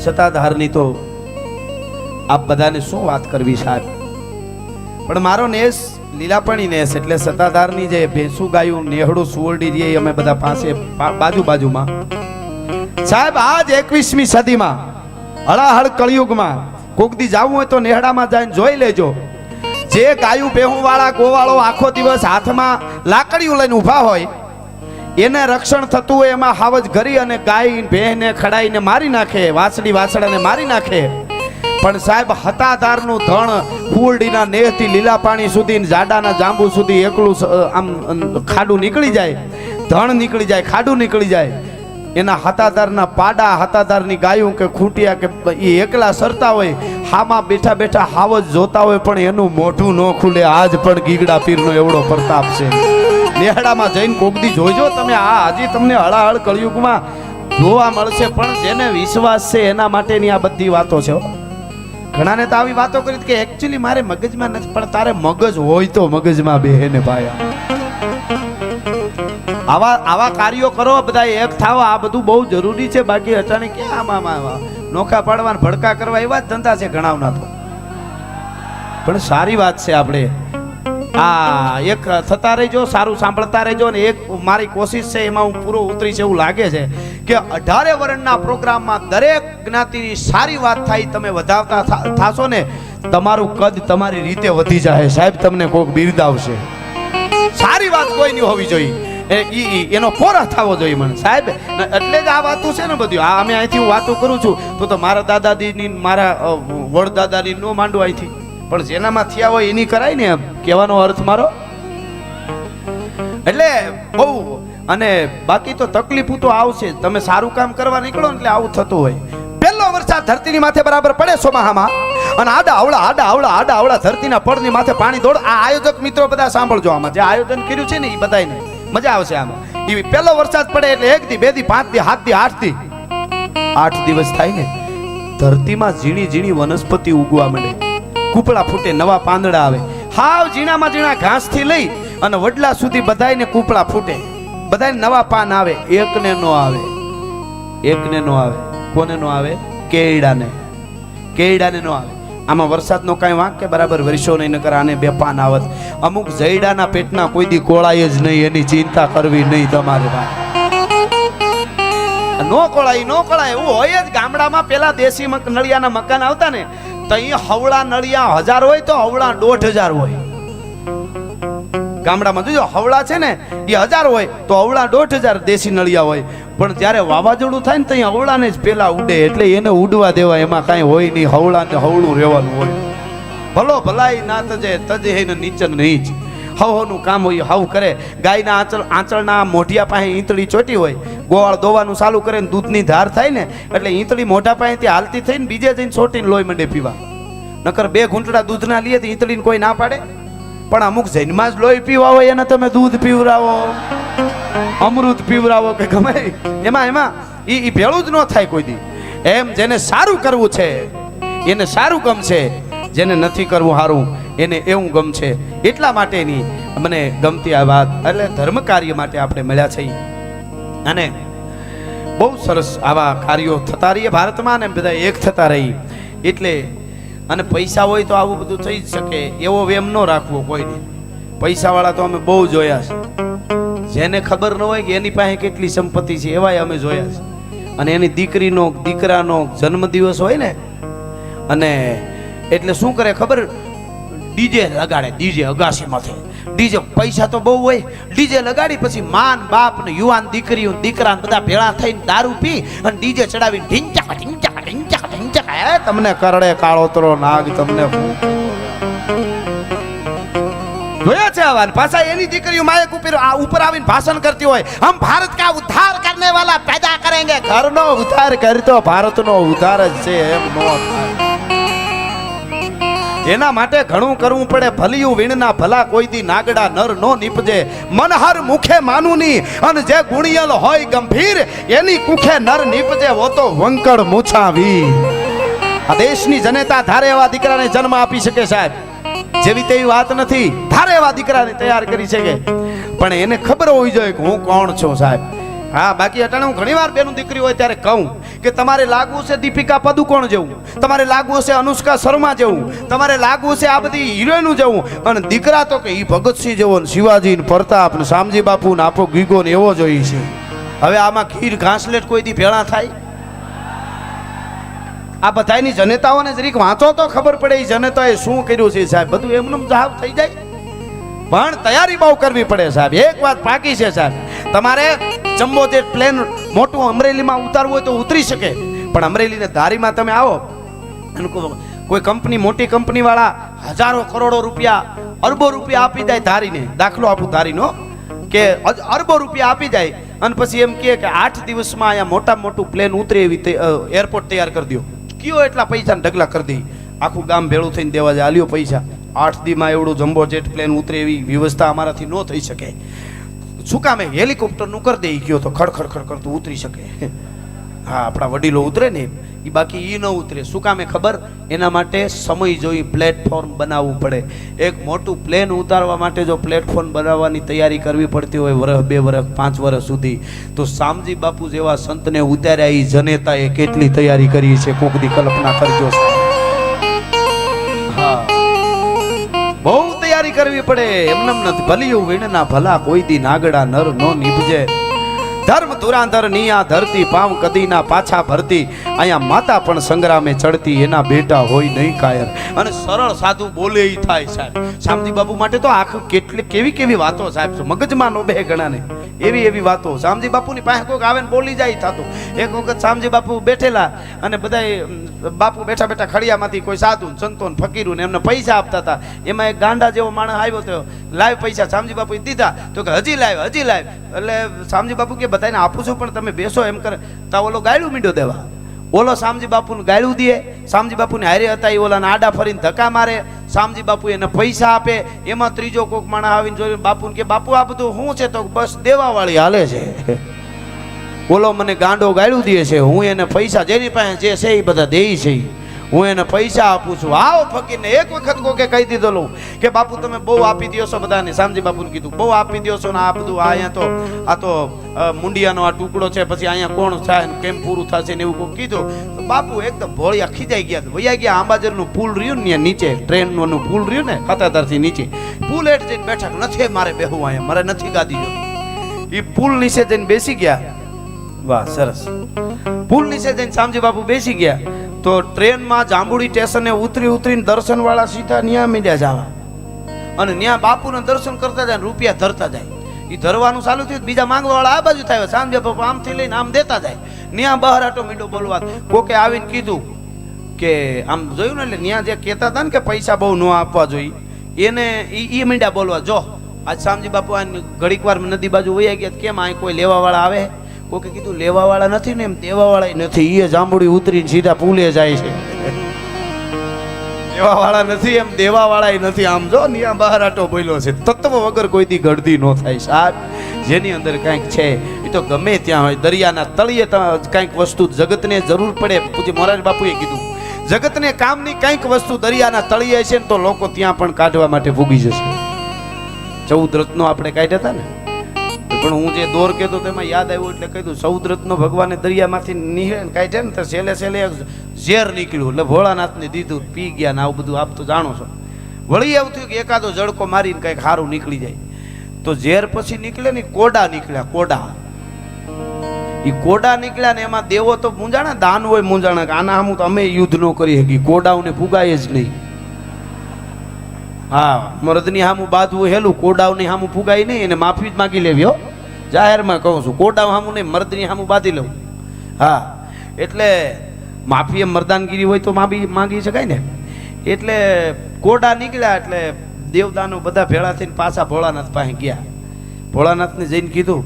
સતાધારની તો આપ બધાને શું વાત કરવી સાહેબ, પણ મારો નેસ લીલાપણી નેસ એટલે સતાધારની જે ભેંસુ ગાયું નેહડું સુવરડી જે અમે બધા પાસે બાજુમાં સાહેબ, આજ 21મી સદીમાં હળાહળ કળિયુગમાં કોકદી જાવું હોય તો નેહડામાં જઈને જોઈ લેજો. જે ગાયું ભેહું વાળા ગોવાળો આખો દિવસ હાથમાં લાકડીઓ લઈને ઊભા હોય, એને રક્ષણ થતું હોય એમાં હાવજ ઘરી અને ગાય ભેંને ખડાઈને મારી નાખે, વાછડી વાછડાને મારી નાખે. પણ સાહેબ હતાધારનું ધણ ફૂલડીના નેહથી લીલા પાણી સુધી જાડાના જાંબુ સુધી એકલું આમ ખાડું નીકળી જાય, ધણ નીકળી જાય, ખાડું નીકળી જાય. એના હતાધારના પાડા, હતાધારની ગાયું કે ખૂંટિયા કે એ એકલા સરતા હોય, હામાં બેઠા બેઠા હાવજ જોતા હોય પણ એનું મોઢું ન ખુલે. આજ પણ ગીગડા પીરનો એવડો પ્રતાપ છે. નેહડામાં જઈને કોકદી જોઈજો તમે, આ હજી તમને હળાહળ કળિયુગમાં જોવા મળશે. પણ જેને વિશ્વાસ છે એના માટેની આ બધી વાતો છે. ઘણાને તો આવી વાતો કરી કે એકચ્યુઅલી મારે મગજમાં નથી, પણ તારે મગજ હોય તો મગજમાં બેહે ને ભાઈ. આવા કાર્યો કરો, બધા એક થાવ, આ બધું બહુ જરૂરી છે. બાકી અચાનક ક્યાં આમાં નોખા પાડવાના ભડકા કરવા એવા જ ધંધા છે ઘણાના તો. પણ સારી વાત છે, આપણે આ એક થતા રહેજો, સારું સાંભળતા રહેજો. ને એક મારી કોશિશ છે એમાં હું પૂરો ઉતરીશ એવું લાગે છે કે 18 વર્ષના પ્રોગ્રામમાં દરેક જ્ઞાતિની સારી વાત થાય, તમે વધાવતા થાશો ને તમારું કદ તમારી રીતે વધી જાય સાહેબ. તમને કોઈક બિરદાવશે. સારી વાત કોઈની હોવી જોઈએ, એનો પોરા થવો જોઈએ મને સાહેબ. એટલે જ આ વાતું છે ને બધું. આ અમે અહીંથી હું વાતો કરું છું તો મારા દાદાજીની મારા વડદાદાની નો માંડું અહીંથી, પણ જેનામાં થયા હોય એની કરાય ને, એમ કહેવાનો અર્થ મારો. એટલે બહુ અને બાકી તો તકલીફ તો આવશે. તમે સારું કામ કરવા નીકળો એટલે આવું થતું હોય. પહેલો વરસાદ ધરતીની માથે બરાબર પડે સોમાહામાં, અને આડા આવડા ધરતીના પડની માથે પાણી દોડ. આ આયોજક મિત્રો બધા સાંભળજો, આમાં જે આયોજન કર્યું છે ને એ બધાને મજા આવશે આમાં. એ પહેલો વરસાદ પડે એટલે 1 દી 2 દી 5 દી 7 દી 8 દી 8 દિવસ થાય ને, ધરતીમાં ઝીણી ઝીણી વનસ્પતિ ઉગવા માંડે, કૂપળા ફૂટે, નવા પાંદડા આવે. હાવ ઝીણામાં ઝીણા ઘાસથી લઈ અને વડલા સુધી બધાયને કૂપળા ફૂટે, બધાને નવા પાન આવે. એકને નો આવે, એકને નો આવે. કોને નો આવે? કેળડાને નો આવે. આમાં વરસાદનો કાંઈ વાંક કે બરાબર વર્ષો નહીં, નકર આને 2 પાન આવત. અમુક જયડાના પેટના કોઈ દી કોળાય જ નહીં, એની ચિંતા કરવી નહીં તમારે ભાઈ. નો કોળાય એવું હોય જ. ગામડામાં પેલા દેશી નળિયાના મકાન આવતા ને, તો અહીં હવળા નળિયા 1000 હોય તો હવળા 1500 હોય. ગામડામાં જોજો હવળા છે ને એ 1000 હોય તો હવળા 1500 દેશી નળિયા હોય. પણ જ્યારે વાવાઝોડું થાય ને તો અહીંયા હવળાને જ પેલા ઉડે, એટલે એને ઉડવા દેવા, એમાં કાંઈ હોય નહીં. હવળાને હવળું રહેવાનું હોય. ભલો ભલાઈ ના તજે હે ને નીચન નહીં જ. હવનું કામ હોય હવ કરે. ગાયના આંચળના મોઢિયા પાસે ઈંતળી ચોટી હોય, ગોવાળ દોવાનું ચાલુ કરે ને દૂધની ધાર થાય ને એટલે ઈંતળી મોઢા પાસેથી હાલતી થઈને બીજે જઈને છોટીને લોહી મંડે પીવા. નકર 2 ઘૂંટડા દૂધના લઈએ તો ઈંતળીને કોઈ ના પાડે. પણ અમુક જન્માસ લોહી પીવા હોય એને તમે દૂધ પીવરાવો, અમૃત પીવરાવો કે ગમે એમાં એ ભેળું જ ન થાય કોઈ દી. એમ જેને સારું કરવું છે એને સારું ગમશે, જેને નથી કરવું સારું એને એવું ગમશે. એટલા માટેની મને ગમતી આ વાત. એટલે ધર્મ કાર્ય માટે આપણે મળ્યા છીએ અને બહુ સરસ આવા કાર્યો થતા રહીએ ભારતમાં, ને બધા એક થતા રહી. એટલે અને પૈસા હોય તો આવું બધું થઈ જ શકે, એવો વેમ ન રાખવો કોઈને. પૈસાવાળા તો અમે બહુ જોયા છે, જેને ખબર ન હોય કે એની પાસે કેટલી સંપત્તિ છે એવાય અમે જોયા છે. અને એની દીકરીનો દીકરાનો જન્મદિવસ હોય ને, અને એટલે શું કરે ખબર? ડીજે લગાડે, ડીજે અગાસીમાંથી ડીજે. પૈસા તો બહુ હોય, ડીજે લગાડી પછી માન બાપ ને યુવાન દીકરીઓ દીકરા બધા ભેળા થઈને દારૂ પી અને ડીજે ચડાવી ઢીંચા ઢીંચા ઢીંચા ઢીંચા. તમને કરડે કાળોતરો નાગ, તમને જોયા છે આવા. પાછા એની દીકરીઓ માયક ઉપર આવીને ભાષણ કરતી હોય, હમ ભારત કા ઉદ્ધાર કરને વાલા પેદા કરેંગે. ઘરનો ઉદ્ધાર કરતો ભારતનો ઉદ્ધાર જ છે, એમ નો થાય. એના માટે ઘણું કરવું પડે. ભલિયું વીણના ભલા કોઈ દી નાગડા નર નો નીપજે. મનહર મુખે માનુની અને જે ગુણિયલ હોય ગંભીર એની કુખે નર નીપજે. વો તો વંકડ મૂછાવી. આ દેશની જનતા ધારે એવા દીકરાને જન્મ આપી શકે સાહેબ, જેવી તેવી વાત નથી. ધારે એવા દીકરાને તૈયાર કરી શકે, પણ એને ખબર હોવી જોઈએ કે હું કોણ છું સાહેબ. હા, બાકી અટાણે હું ઘણી વાર બેનું દીકરી હોય ત્યારે કહું કે તમારે લાગવું છે દીપિકા પદુકોણ જેવું, તમારે લાગવું છે અનુષ્કા શર્મા જેવું, તમારે લાગવું છે આ બધી હિરોઈનો જેવું, અને દીકરા તો કે ઈ ભગતસિંહ જેવો ને શિવાજી ને પ્રતાપ ને શામજી બાપુ ને આપો ગીગો ને એવો જોઈએ છે. હવે આમાં ખીર ઘાસલેટ કોઈ દી ભેળા થાય? આ બધાની જનેતાઓને જરીક વાંચો તો ખબર પડે એ જનેતાએ શું કર્યું છે સાહેબ. બધું એમનું જાવ થઈ જાય પણ તૈયારી બહુ કરવી પડે સાહેબ. એક વાત પાકી છે સાહેબ, તમારે જમ્બો જેટ પ્લેન મોટું અમરેલીમાં ઉતારવું હોય તો ઉતરી શકે, પણ અમરેલી ને ધારીમાં તમે આવો અને કોઈ કંપની મોટી કંપની વાળા હજારો કરોડો રૂપિયા અરબો રૂપિયા આપી જાય ધારીને, દાખલો આપું ધારીનો કે અરબો રૂપિયા આપી જાય અને પછી એમ કહે કે 8 દિવસમાં અહીંયા મોટામાં મોટું પ્લેન ઉતરે એવી એરપોર્ટ તૈયાર કરી દો. કયો એટલા પૈસા ઢગલા કરી દે, આખું ગામ ભેળું થઈને દેવા જાય, આલ્યો પૈસા. 8 દીમાં એવડું જમ્બો જેટ પ્લેન ઉતરે એવી વ્યવસ્થા અમારાથી ન થઈ શકે. શું કામે હેલિકોપ્ટરનું કરી દે, ગયો તો ખડખડ ખડખડ તો ઉતરી શકે. હા, આપણા વડીલો ઉતરે ને એ, બાકી એ ન ઉતરે. શું કામે ખબર? એના માટે સમય જોઈ પ્લેટફોર્મ બનાવવું પડે. એક મોટું પ્લેન ઉતારવા માટે જો પ્લેટફોર્મ બનાવવાની તૈયારી કરવી પડતી હોય વર્ષ 2 વર્ષ 5 વર્ષ સુધી, તો શામજી બાપુ જેવા સંતને ઉતાર્યા એ જનેતાએ કેટલી તૈયારી કરી છે, કોકની કલ્પના કરજો. હા, બહુ તૈયારી કરવી પડે. એમને નથી ભલિયું વીણના ભલા કોઈ દી નાગડા નર નો નિભજે. ધર્મ ધુરાંધર નિયા ધરતી પાવ કદી ના પાછા ભરતી. અહીંયા માતા પણ સંગ્રામે ચડતી, એના બેટા હોય નહીં કાયર. અને સરળ સાધુ બોલે ઈ થાય સાહેબ. શામજી બાપુ માટે તો આખું કેવી કેવી વાતો સાહેબ, મગજમાં નો બે ગણાને એવી એવી વાતો. શામજી બાપુની પાસે કોઈક આવે ને બોલી જાય થતું. એક વખત શામજી બાપુ બેઠેલા અને બધા બાપુ બેઠા બેઠા ખડિયામાંથી કોઈ સાધુ સંતો ફકીરો ને એમને પૈસા આપતા હતા. એમાં એક ગાંડા જેવો માણસ આવ્યો તો, લાવ પૈસા. શામજી બાપુએ દીધા તો કે હજી લાવ. એટલે શામજી બાપુ કે બધાને આપું છું પણ તમે બેસો એમ કરે. તા ઓલો ગાયડું મીંડો દેવા, ઓલો શામજી બાપુને ગાયડું દે. શામજી બાપુને હારે હતા એ ઓલાને આડા ફરીને ધક્કા મારે. શામજી બાપુ એને પૈસા આપે. એમાં ત્રીજો કોક માણસ આવીને જોઈને બાપુને કે બાપુ આ બધું શું છે? તો બસ દેવા વાળી હાલે છે. ઓલો મને ગાંડો ગાયડું દે છે, હું એને પૈસા જેની પાસે જે છે એ બધા દે છે, હું એને પૈસા આપું છું. આવો ફકીરને એક વખત કોકે કહી દીધેલું કે બાપુ તમે બહુ આપી દો છો બધાને. શામજી બાપુને કીધું બહુ આપી દો છો ને આ બધું આ તો મુંડિયાનો આ ટુકડો છે, પછી અહીંયા કોણ થાય કેમ પૂરું થશે ને એવું કોઈ કીધું. તો બાપુ એકદમ ભોળિયા ખીજાઈ ગયા, વૈયા ગયા. આંબાજરનું પુલ રહ્યું ને નીચે, ટ્રેનનું પુલ રહ્યું ને ખાતાદારથી નીચે, પુલ હેઠ જઈને બેઠા. નથી મારે બેહવું અહીંયા, મારે નથી ગાદી જોતી. એ પુલ નીચે જઈને બેસી ગયા. વાહ, સરસ. પુલ નીચે જઈને શામજી બાપુ બેસી ગયા. તો ટ્રેનમાં જાંબુડી સ્ટેશને ઉતરીને દર્શન વાળા સીધા ન્યા મીડ્યા જવા, અને ન્યા બાપુને દર્શન કરતા જાય, રૂપિયા ધરતા જાય. એ ધરવાનું ચાલુ થયું, બીજા માંગવા વાળા આ બાજુ થાય. શામજી બાપુ આમથી લઈને આમ દેતા જાય. ન્યા બહાર આટો મીંડો બોલવા. કોકે આવીને કીધું કે આમ જોયું ને, એટલે ન્યા જે કહેતા હતા ને કે પૈસા બહુ ન આપવા જોઈએ, એને એ મીંડા બોલવા. જો આજ શામજી બાપુ આ ઘડીક વાર નદી બાજુ વયા ગયા, કેમ આ કોઈ લેવા વાળા આવે? કોકે કીધું લેવા વાળા નથી ને, એમ દેવા વાળા નથી. એ જાંબુડી ઉતરીને સીધા પુલે જાય છે. દેવા વાળા નથી, એમ દેવા વાળા નથી. આમ જો ને બહાર આટો બોલ્યો છે. તત્વ વગર કોઈ દી ગળદી ન થાય સાહેબ. જેની અંદર કંઈક છે એ તો ગમે ત્યાં હોય. દરિયાના તળિયે કંઈક વસ્તુ જગતને જરૂર પડે. પૂજ્ય મોરારી બાપુએ કીધું જગતને કામની કંઈક વસ્તુ દરિયાના તળિયે છે ને તો લોકો ત્યાં પણ કાઢવા માટે ભૂગી જશે. 14 રત્નો આપણે કાઢ્યા હતા ને, પણ હું જે દોર કહેતો તેમાં યાદ આવ્યું એટલે કહી દઉં. 14 રત્નો ભગવાને દરિયામાંથી નીકળે કાઢ્યા ને તો છેલ્લે ઝેર નીકળ્યું, એટલે ભોળાનાથને દીધું, પી ગયા ને આવું બધું આપ તો જાણો છો. વળી એવું થયું કે એકાદો જડકો મારીને કંઈક સારું નીકળી જાય. તો ઝેર પછી નીકળે ને કોડા નીકળ્યા. કોડા નીકળ્યા ને એમાં દેવો તો મૂંઝાણા, દાન હોય મૂંઝાણા કે આના સામું તો અમે યુદ્ધ ન કરી શકી, કોડાઓને ફુગાય જ નહીં. હા, મરદની સામું બાંધવું હેલું, કોડાવની સામું ફુગાય નહીં. એને માફી જ માગી લેવી. હો, જાહેરમાં કહું છું, કોડાવ સામું નહીં, મરદની સામું બાંધી લઉં. હા, એટલે માફી એમ મરદાનગીરી હોય તો માગી શકાય ને. એટલે કોડા નીકળ્યા એટલે દેવદાનો બધા ભેળા થઈને પાછા ભોળાનાથ પાસે ગયા. ભોળાનાથને જઈને કીધું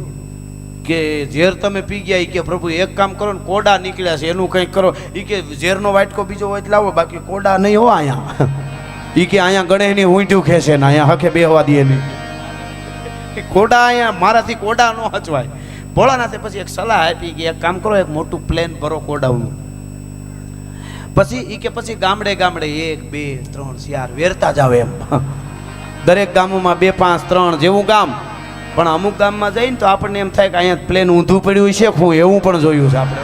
કે ઝેર તમે પી ગયા. એ કે પ્રભુ એક કામ કરો ને, કોડા નીકળ્યા છે એનું કંઈક કરો. એ કે ઝેરનો વાટકો બીજો હોય લાવો, બાકી કોડા નહીં હો અહીંયા. એ કે અહીંયા ગણેશની ઊંધું ખેંચે ને અહીંયા હકે બેહવા દે નહીં. કોડા અહીંયા મારાથી કોડા ન હચવાય. ભોળાનાથે પછી એક સલાહ આપી કે એક કામ કરો, એક મોટું પ્લેન ભરો કોડાનું. પછી ગામડે 1 2 3 4 વેરતા જાવ. એમ દરેક ગામોમાં 2 5 3 જેવું ગામ પણ અમુક ગામમાં જઈને તો આપણને એમ થાય કે અહીંયા પ્લેન ઊંધું પડ્યું છે હું એવું પણ જોયું છે આપણે.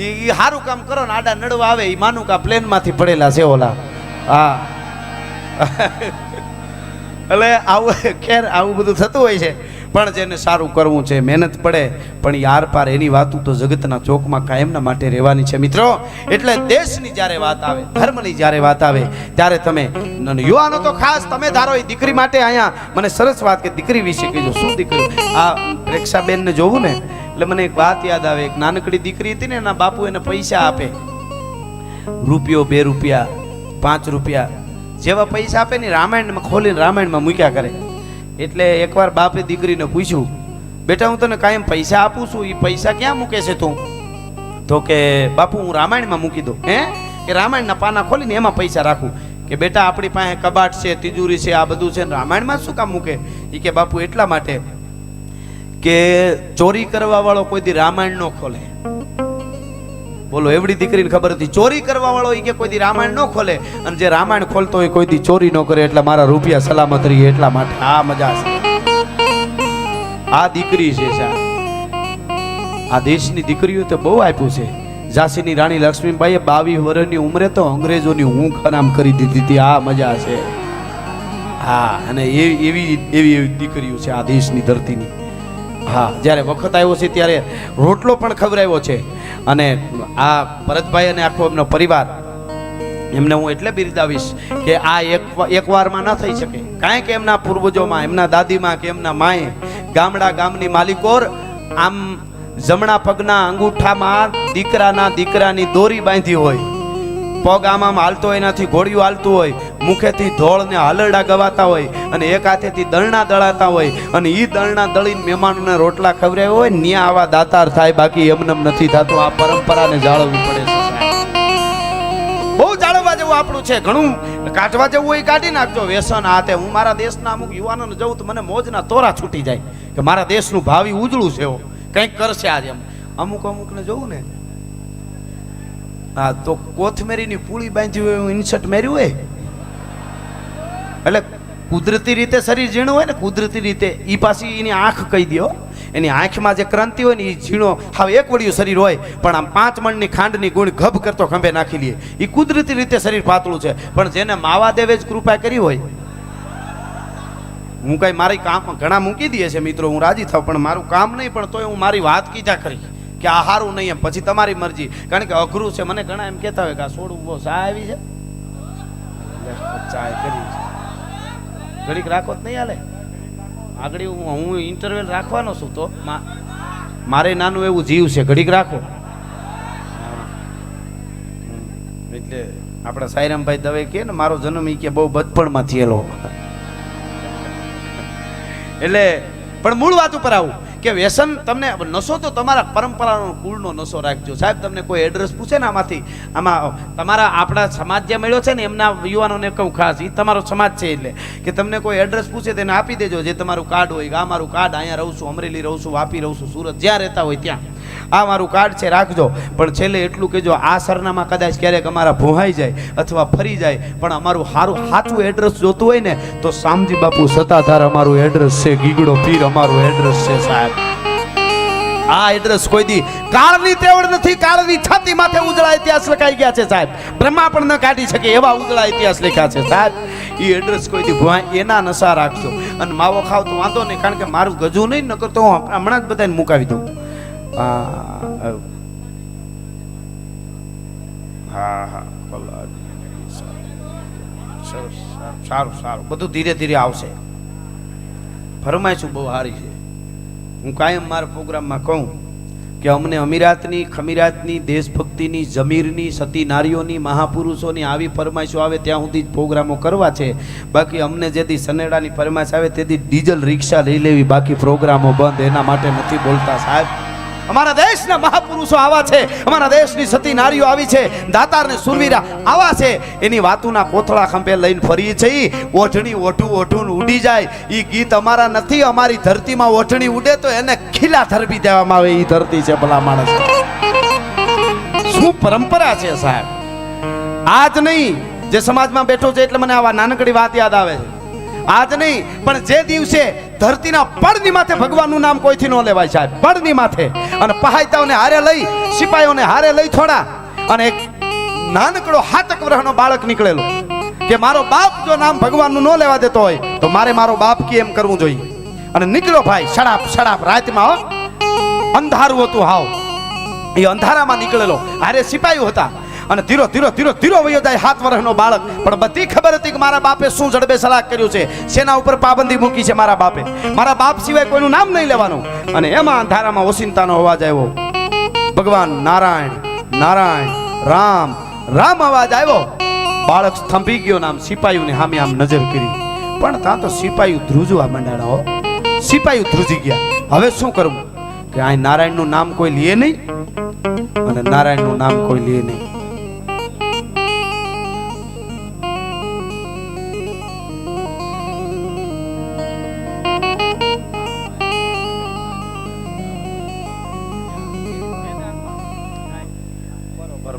એ સારું કામ કરો ને આડા નડવા આવે એ માનું કે પ્લેનમાંથી પડેલા છે ઓલા. હા એટલે આવું ખેર આવું બધું થતું હોય છે. પણ જેને સારું કરવું છે મહેનત પડે પણ યાર પાર એની વાતું તો જગતના ચોકમાં કાયમના માટે રહેવાની છે મિત્રો. એટલે દેશની જ્યારે વાત આવે, ધર્મની જ્યારે વાત આવે ત્યારે તમે યુવાનો તો ખાસ તમે ધારો એ દીકરી માટે અહીંયા મને સરસ વાત કે દીકરી વિશે કીધું. શું દીકરી? આ રેક્ષાબેનને જોવું ને એટલે મને એક વાત યાદ આવે. એક નાનકડી દીકરી હતી ને એના બાપુ એને પૈસા આપે, રૂપિયો 2 રૂપિયા 5 રૂપિયા જેવા પૈસા આપે ને રામાયણમાં ખોલીને રામાયણમાં મૂક્યા કરે. એટલે એકવાર બાપે દીકરીને પૂછ્યું, બેટા હું તને કાયમ પૈસા આપું છું, એ પૈસા ક્યાં મૂકે છે તું? તો કે બાપુ હું રામાયણમાં મૂકી દઉં. હે કે રામાયણના પાના ખોલીને એમાં પૈસા રાખું. કે બેટા આપણી પાસે કબાટ છે, તિજોરી છે, આ બધું છે, રામાયણમાં શું કામ મૂકે? એ કે બાપુ એટલા માટે કે ચોરી કરવા વાળો કોઈ દી રામાયણ ન ખોલે. બોલો, એવડી દીકરીને ખબર હતી ચોરી કરવા વાળો એ કે કોઈ દી રામાયણ ન ખોલે, અને જે રામાયણ ખોલતો હોય કોઈ દી ચોરી ન કરે, એટલે મારા રૂપિયા સલામત રહે એટલા માટે. આ મજા છે. આ દીકરી છે આ દેશની દીકરીઓ તો બહુ આપ્યું છે. ઝાંસીની રાણી લક્ષ્મીબાઈએ 22 વર્ષની ઉંમરે તો અંગ્રેજોની ઊંઘ હરામ કરી દીધી હતી. આ મજા છે. હા, અને એવી દીકરીઓ છે આ દેશની ધરતીની. હા, જ્યારે વખત આવ્યો છે ત્યારે રોટલો પણ ખવડાવ્યો છે. અને આ ભરતભાઈ અને આખો એમનો પરિવાર, એમને હું એટલે બિરદાવીશ કે આ એક વારમાં ન થઈ શકે. કારણ કે એમના પૂર્વજોમાં, એમના દાદીમાં કે એમના માએ ગામડા ગામની માલિકોર આમ જમણા પગના અંગૂઠામાં દીકરાની દોરી બાંધી હોય, પગ આમ હાલતો હોય, એનાથી ઘોડિયું હાલતું હોય, મુખેથી ધોળ ને હલરડા ગવાતા હોય, અને એક હાથેથી દળણા દળાતા હોય, અને ઈ દળણા દળીને મહેમાનોને રોટલા ખવડાવ્યા હોય. ન્યા આવા દાતાર થાય, બાકી એમને નથી થતું. આ પરંપરાને જાળવવી પડે છે. બહુ જાળવવા જેવું આપણું છે. ઘણું કાઢવા જેવું હોય કાઢી નાખજો. વ્યસન આ તે. હું મારા દેશના અમુક યુવાનોને જઉં તો મને મોજના તોરા છૂટી જાય કે મારા દેશનું ભાવિ ઉજળું છે, કંઈક કરશે આજે. અમુકને જોવું ને, હા, તો કોથમેરીની પૂળી બાંધી હોય એવું ઇન્સર્ટ માર્યું હોય. એટલે કુદરતી રીતે શરીર ઝીણું હોય ને, કુદરતી રીતે એ પાછી એની આંખ કહી દો. એની આંખમાં જે ક્રાંતિ હોય ને એ ઝીણો હવે એક વળિયું શરીર હોય, પણ આમ 5 મણની ખાંડની ગુણ ગભ કરતો ખંભે નાખી લે. એ કુદરતી રીતે શરીર પાતળું છે. પણ જેને મહાદેવે જ કૃપા કરી હોય, હું કઈ મારી કામ ઘણા મૂકી દે છે મિત્રો, હું રાજી થાવ, પણ મારું કામ નહીં, પણ તોય હું મારી વાત કીધા કરી કે આ સારું નહીં, એમ પછી તમારી મરજી. કારણ કે અઘરું છે. મને ઘણા એમ કહેતા હોય કે આ છોડવું બહુ ચા આવી છે, ચા કરી ઘડીક રાખો જ નહીં હાલે. આગળ હું ઇન્ટરવેલ રાખવાનો છું, તો મારે નાનું એવું જીવ છે, ઘડીક રાખો. એટલે આપણા સાયરામભાઈ દવે કે ને મારો જન્મ ઈ કે બહુ બચપણમાં થયેલો. એટલે પણ મૂળ વાત ઉપર આવું કે વ્યસન તમને નશો તો તમારા પરંપરાનો કુળનો નશો રાખજો. સાહેબ તમને કોઈ એડ્રેસ પૂછે ને આમાં તમારા આપણા સમાજ જે મળ્યો છે ને એમના યુવાનોને કહું ખાસ, એ તમારો સમાજ છે, એટલે કે તમને કોઈ એડ્રેસ પૂછે તેને આપી દેજો જે તમારું કાર્ડ હોય. આ મારું કાર્ડ, અહીંયા રહું છું, અમરેલી રહું છું, વાપી રહું છું, સુરત, જ્યાં રહેતા હોય ત્યાં આ મારું કાર્ડ છે, રાખજો. પણ છેલ્લે એટલું કહેજો, આ સરનામા કદાચ ક્યારેક અમારા ભૂહાઈ જાય અથવા ફરી જાય, પણ અમારું સાચું એડ્રેસ જોતું હોય ને તો શામજી બાપુ સતાધાર અમારું એડ્રેસ છે, ગીગડો પીર અમારું એડ્રેસ છે સાહેબ. આ એડ્રેસ કોઈ દી કાળની તેવડ નથી, કાળની છાતી માથે ઉજળા ઇતિહાસ લખાઈ ગયા છે સાહેબ. બ્રહ્મા પણ ન કાઢી શકે એવા ઉજળા ઇતિહાસ લખ્યા છે સાહેબ. એ એડ્રેસ કોઈ દી ભૂહાઈ એના નશા રાખજો. અને માવો ખાવ તો વાંધો નહીં, કારણ કે મારું ગજું નહીં, નકર તો હું હમણાં જ બધાને મુકાવી દઉં. સારું બધું ધીરે ધીરે આવશે. ફરમાઈશું બહુ સારી છે. હું કાયમ મારા પ્રોગ્રામમાં કહું કે અમને અમીરાતની, ખમીરાતની, દેશભક્તિની, જમીરની, સતી નારીઓની, મહાપુરુષોની આવી ફરમાઈશો આવે ત્યાં સુધી જ પ્રોગ્રામો કરવા છે. બાકી અમને જેથી સનેડાની ફરમાઈશ આવે તેથી ડીઝલ રિક્ષા લઈ લેવી, બાકી પ્રોગ્રામો બંધ. એના માટે નથી બોલતા સાહેબ. અમારા દેશના મહાપુરુષો આવા છે, અમારા દેશની સતી નારીઓ આવી છે, દાતાર ને સુરવીરા આવા છે. એની વાતુના કોથળા ખંભે લઈને ફરી છે. ઓઢણી ઓઢું ઉડી જાય એ ગીત અમારા નથી. અમારી ધરતીમાં ઓઢણી ઉડે તો એને ખીલા ધરબી દેવામાં આવે. એ ધરતી છે ભલા માણસ. શું પરંપરા છે સાહેબ. આજ નહીં જે સમાજમાં બેઠો છે એટલે મને આવા નાનકડી વાત યાદ આવે છે. આજ નહીં પણ જે દિવસે ધરતીના પડની માથે ભગવાનનું નામ કોઈથી ન લેવાય સાહેબ, પડની માથે. અને પહાયતાઓને હારે લઈ, સિપાહીઓને હારે લઈ થોડા, અને એક નાનકડો 7 વર્ષનો બાળક નીકળેલો કે મારો બાપ જો નામ ભગવાનનું ન લેવા દેતો હોય તો મારે મારો બાપ કે એમ કરવું જોઈએ. અને નીકળ્યો ભાઈ સડાપ સડાપ રાતમાં, અંધારું હતું હાવ. એ અંધારામાં નીકળેલો, હારે સિપાહીઓ હતા. અને ધીરો ધીરો ધીરો ધીરો વયો જાય 7 વર્ષનો બાળક. પણ બધી ખબર હતી કે મારા બાપે શું જડબે સલાહ કર્યું છે, શેના ઉપર પાબંદી મૂકી છે મારા બાપે. મારા બાપ સિવાય કોઈનું નામ નહીં લેવાનું. અને એમાં અંધારામાં ઓસિંતાનો અવાજ આવ્યો, ભગવાન નારાયણ નારાયણ રામ રામ અવાજ આવ્યો. બાળક સ્તંભી ગયો. નામ સિપાહીઓને સામે આમ નજર કરી, પણ ત્યાં તો સિપાહીઓ ધ્રુજવા માંડ્યા. સિપાહીઓ ધ્રુજી ગયા. હવે શું કરવું કે આ નારાયણનું નામ કોઈ લે નહીં, અને નારાયણનું નામ કોઈ લે નહીં.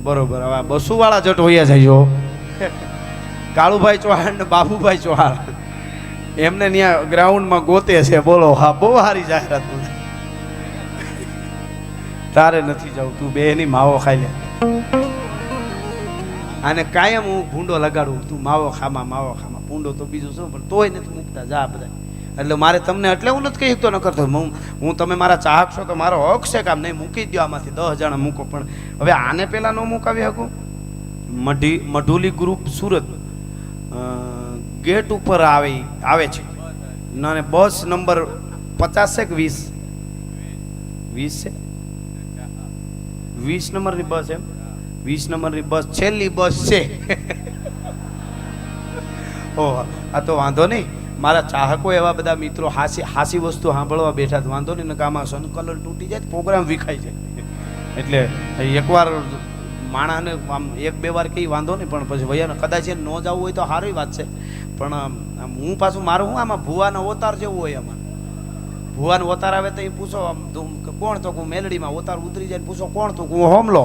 બરોબર. હવે બસુ વાળા જટ હોયા જાય, કાળુભાઈ ચૌહાણ ને બાબુભાઈ ચૌહાણ એમને ત્યાં ગ્રાઉન્ડમાં ગોતે છે. બોલો, હા બહુ સારી જાહેરાત. તારે નથી જવું, તું બે ની માવો ખાઈ લે. આને કાયમ હું ભૂંડો લગાડું, તું માવો ખામાં માવો ખામાં. ભૂંડો તો બીજું શું, પણ તોય નથી મૂકતા જા બધા. એટલે મારે તમને એટલે હું નથી કહી શકતો ન કરતો. હું તમે મારા ચાહક છો તો મારો હક છે કામ નહીં, મૂકી દો આમાંથી 10 જણા મૂકો. પણ હવે આને પહેલા ન મૂકાવી શકું. મઢુલી ગ્રુપ સુરત ગેટ ઉપર આવે છે, અને બસ નંબર 50 છે કે 20 છે, 20 નંબરની બસ. એમ 20 નંબરની બસ છેલ્લી બસ છે. ઓહ, આ તો વાંધો નહીં. મારા ચાહકો એવા બધા મિત્રો હાસી વસ્તુ સાંભળવા બેઠા, વાંધો નહીં. આમાં સંકલન તૂટી જાય, પ્રોગ્રામ વિખાઈ જાય. એટલે એકવાર માણાને આમ 1-2 વાર કઈ વાંધો નહીં, પણ પછી વૈયાને કદાચ ન જવું હોય તો સારી વાત છે. પણ હું પાછું મારું હું આમાં ભુવાનો અવતાર જેવું હોય. આમાં ભુવાનો અવતાર આવે તો એ પૂછો આમ કોણ, તો હું મેલડીમાં અવતાર ઉતરી જાય પૂછો કોણ, તો હું હોમલો.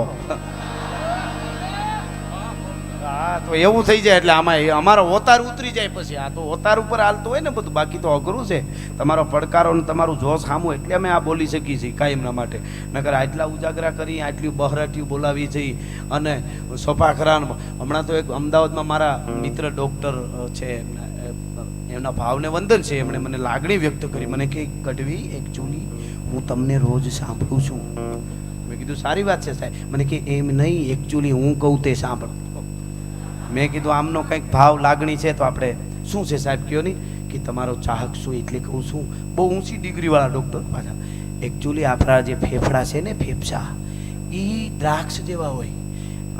હા, તો એવું થઈ જાય. એટલે આમાં અમારો અવતાર ઉતરી જાય પછી. આ તો અવતાર ઉપર હાલતું હોય ને બધું, બાકી તો અઘરું છે. તમારો પડકારો ને તમારું જોશ સામું, એટલે અમે આ બોલી શકીએ છીએ કાયમના માટે. નકર આટલા ઉજાગરા કરી, આટલી બહરાટીઓ બોલાવી છે. અને સોપાખરા હમણાં તો એક અમદાવાદમાં મારા મિત્ર ડૉક્ટર છે, એમના ભાવને વંદન છે. એમણે મને લાગણી વ્યક્ત કરી. મને કે ગઢવી એકચ્યુઅલી હું તમને રોજ સાંભળું છું. મેં કીધું સારી વાત છે સાહેબ. મને કે એમ નહીં, એકચ્યુઅલી હું કહું તે સાંભળ. મેં કીધું આમનો કંઈક ભાવ લાગણી છે તો આપણે શું છે સાહેબ કયો નહીં. કે તમારો ચાહક શું એટલે કહું છું. બહુ ઊંચી ડિગ્રીવાળા ડૉક્ટર પાછા. એકચ્યુઅલી આપણા જે ફેફડા છે ને, ફેફસા એ દ્રાક્ષ જેવા હોય.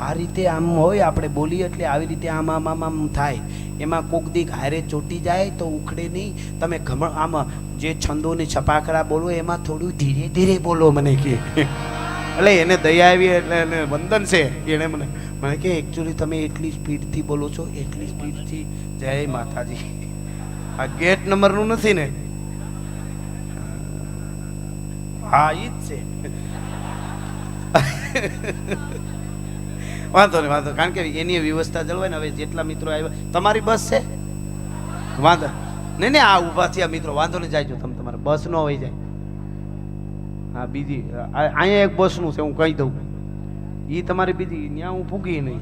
આ રીતે આમ હોય, આપણે બોલીએ એટલે આવી રીતે આમ આમ આમ આમ થાય. એમાં કોક દીક હારે ચોટી જાય તો ઉખડે નહીં. તમે આમાં જે છંદોની છપાકડા બોલો એમાં થોડું ધીરે ધીરે બોલો. મને કે એટલે એને દયા આવી, એટલે એને વંદન છે. એને મને કે એકચ્યુઅલી તમે એટલી સ્પીડથી બોલો છો, એટલી સ્પીડથી. જય માતાજી. આ ગેટ નંબરનું નથી ને? હા, ઈ જ છે. વાંધો નહીં, વાંધો. કારણ કે એની વ્યવસ્થા જળવાય ને. હવે જેટલા મિત્રો આવ્યા, તમારી બસ છે? વાંધો નહીં ને, આ ઊભા થયા મિત્રો, વાંધો નહીં. જાય તમે, તમારે બસ ન હોય જાય. હા, બીજી અહીંયા એક બસનું છે, હું કહી દઉં. એ તમારી બીજી ત્યાં હું પૂગી નહીં.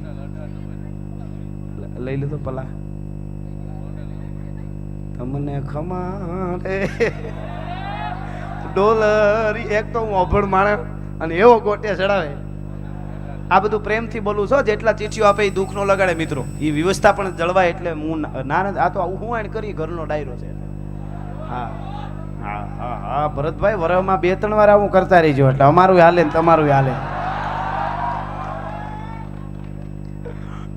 લઈ લીધો પલા તમને ખમા ડોલર. એક તો હું અભણ માણસ અને એવો ગોટે ચડાવે. આ બધું પ્રેમથી બોલું છો. જેટલા ચીઠીઓ આપે એ દુઃખ નો લગાડે મિત્રો. એ વ્યવસ્થા પણ જળવાય. એટલે હું ના, આ તો હું આણ કરી ઘરનો ડાયરો છે. હા હા હા હા, ભરતભાઈ વરહમાં 2-3 વાર આવું કરતા રહીજો, એટલે અમારું હાલે ને તમારું હાલે.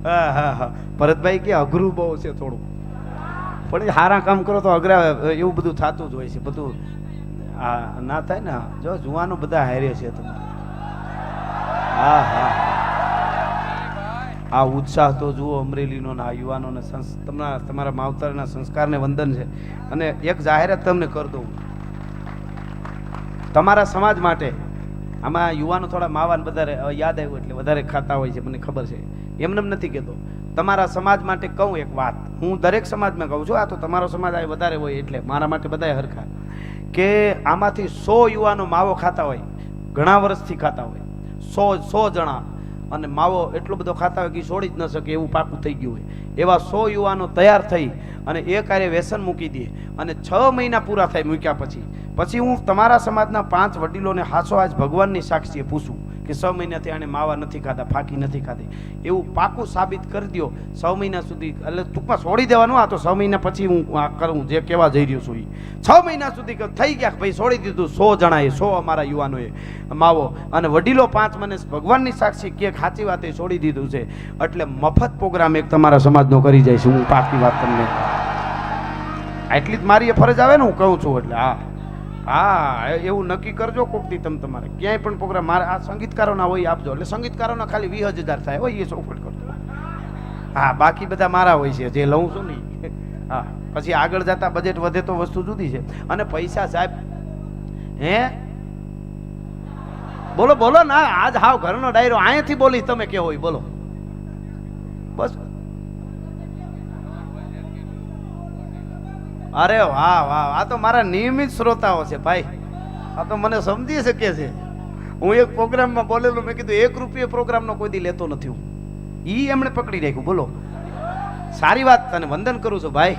હા હા હા, ભરતભાઈ કે અઘરું બહુ છે થોડું, પણ સારા કામ કરો તો અઘરા એવું બધું થતું જ હોય છે. બધું આ ના થાય ને. જો જુવાનો બધા હારે છે તમારે. હા હા, આ ઉત્સાહ તો જુઓ અમરેલીનો ને આ યુવાનોને. તમારા માવતરના સંસ્કારને વંદન છે. અને એક જાહેરાત તમને કરી દઉં તમારા સમાજ માટે. આમાં યુવાનો થોડા માવાન વધારે યાદ આવ્યું એટલે વધારે ખાતા હોય છે, મને ખબર છે. એમને નથી કહેતો, તમારા સમાજ માટે કહું એક વાત, હું દરેક સમાજમાં કહું છું, આ તો તમારો સમાજ આ વધારે હોય એટલે મારા માટે બધાય હરખા, કે આમાંથી 100 યુવાનો માવો ખાતા હોય, ઘણા વર્ષથી ખાતા હોય, 100 જણા, અને માવો એટલો બધો ખાતા હોય કે છોડી જ ન શકે એવું પાકું થઈ ગયું હોય, એવા 100 યુવાનો તૈયાર થઈ અને એ કાર્ય વ્યસન મૂકી દે અને 6 મહિના પૂરા થાય મૂક્યા પછી હું તમારા સમાજના 5 વડીલોને હાસો આજ ભગવાનની સાક્ષીએ પૂછું કે 6 મહિનાથી આને માવા નથી ખાધા, ફાંકી નથી ખાધી, એવું પાકું સાબિત કરી દો 6 મહિના સુધી, એટલે ટૂંકમાં છોડી દેવાનું. આ તો 6 મહિના પછી હું આ કરું જે કહેવા જઈ રહ્યો છું એ 6 મહિના સુધી થઈ ગયા ભાઈ છોડી દીધું 100 જણાએ, 100 અમારા યુવાનોએ માવો, અને વડીલો 5 મને ભગવાનની સાક્ષી કે સાચી વાત એ છોડી દીધું છે. એટલે મફત પ્રોગ્રામ એક તમારા સમાજનો કરી જાય છે, હું પાકી વાત તમને આટલી જ મારી ફરજ આવે ને હું કહું છું. એટલે હા એવું નક્કી કરજો કોક દી તમે તમારે ક્યાંય પણ પ્રોગ્રામ, મારે આ સંગીતકારોના હોય આપજો, એટલે સંગીતકારોના ખાલી 20,000 થાય હોય એ ચોખવટ કરજો. હા બાકી બધા મારા હોય છે જે લઉં છું ને. હા પછી આગળ જતા બજેટ વધે તો વસ્તુ જુદી છે. અને પૈસા સાહેબ હે બોલો બોલો ના, આજ હાવ ઘરનો ડાયરો અહીંયાથી બોલી તમે કે હોય બોલો બસ. અરે વાહ વાહ, આ તો મારા નિયમિત શ્રોતાઓ છે ભાઈ, આ તો મને સમજી શકે છે. હું એક પ્રોગ્રામમાં બોલેલો, મેં કીધું 1 રૂપિયો પ્રોગ્રામનો કોઈ દી લેતો નથી હું, ઈ એમણે પકડી રાખ્યું. બોલો સારી વાત, તને વંદન કરું છું ભાઈ,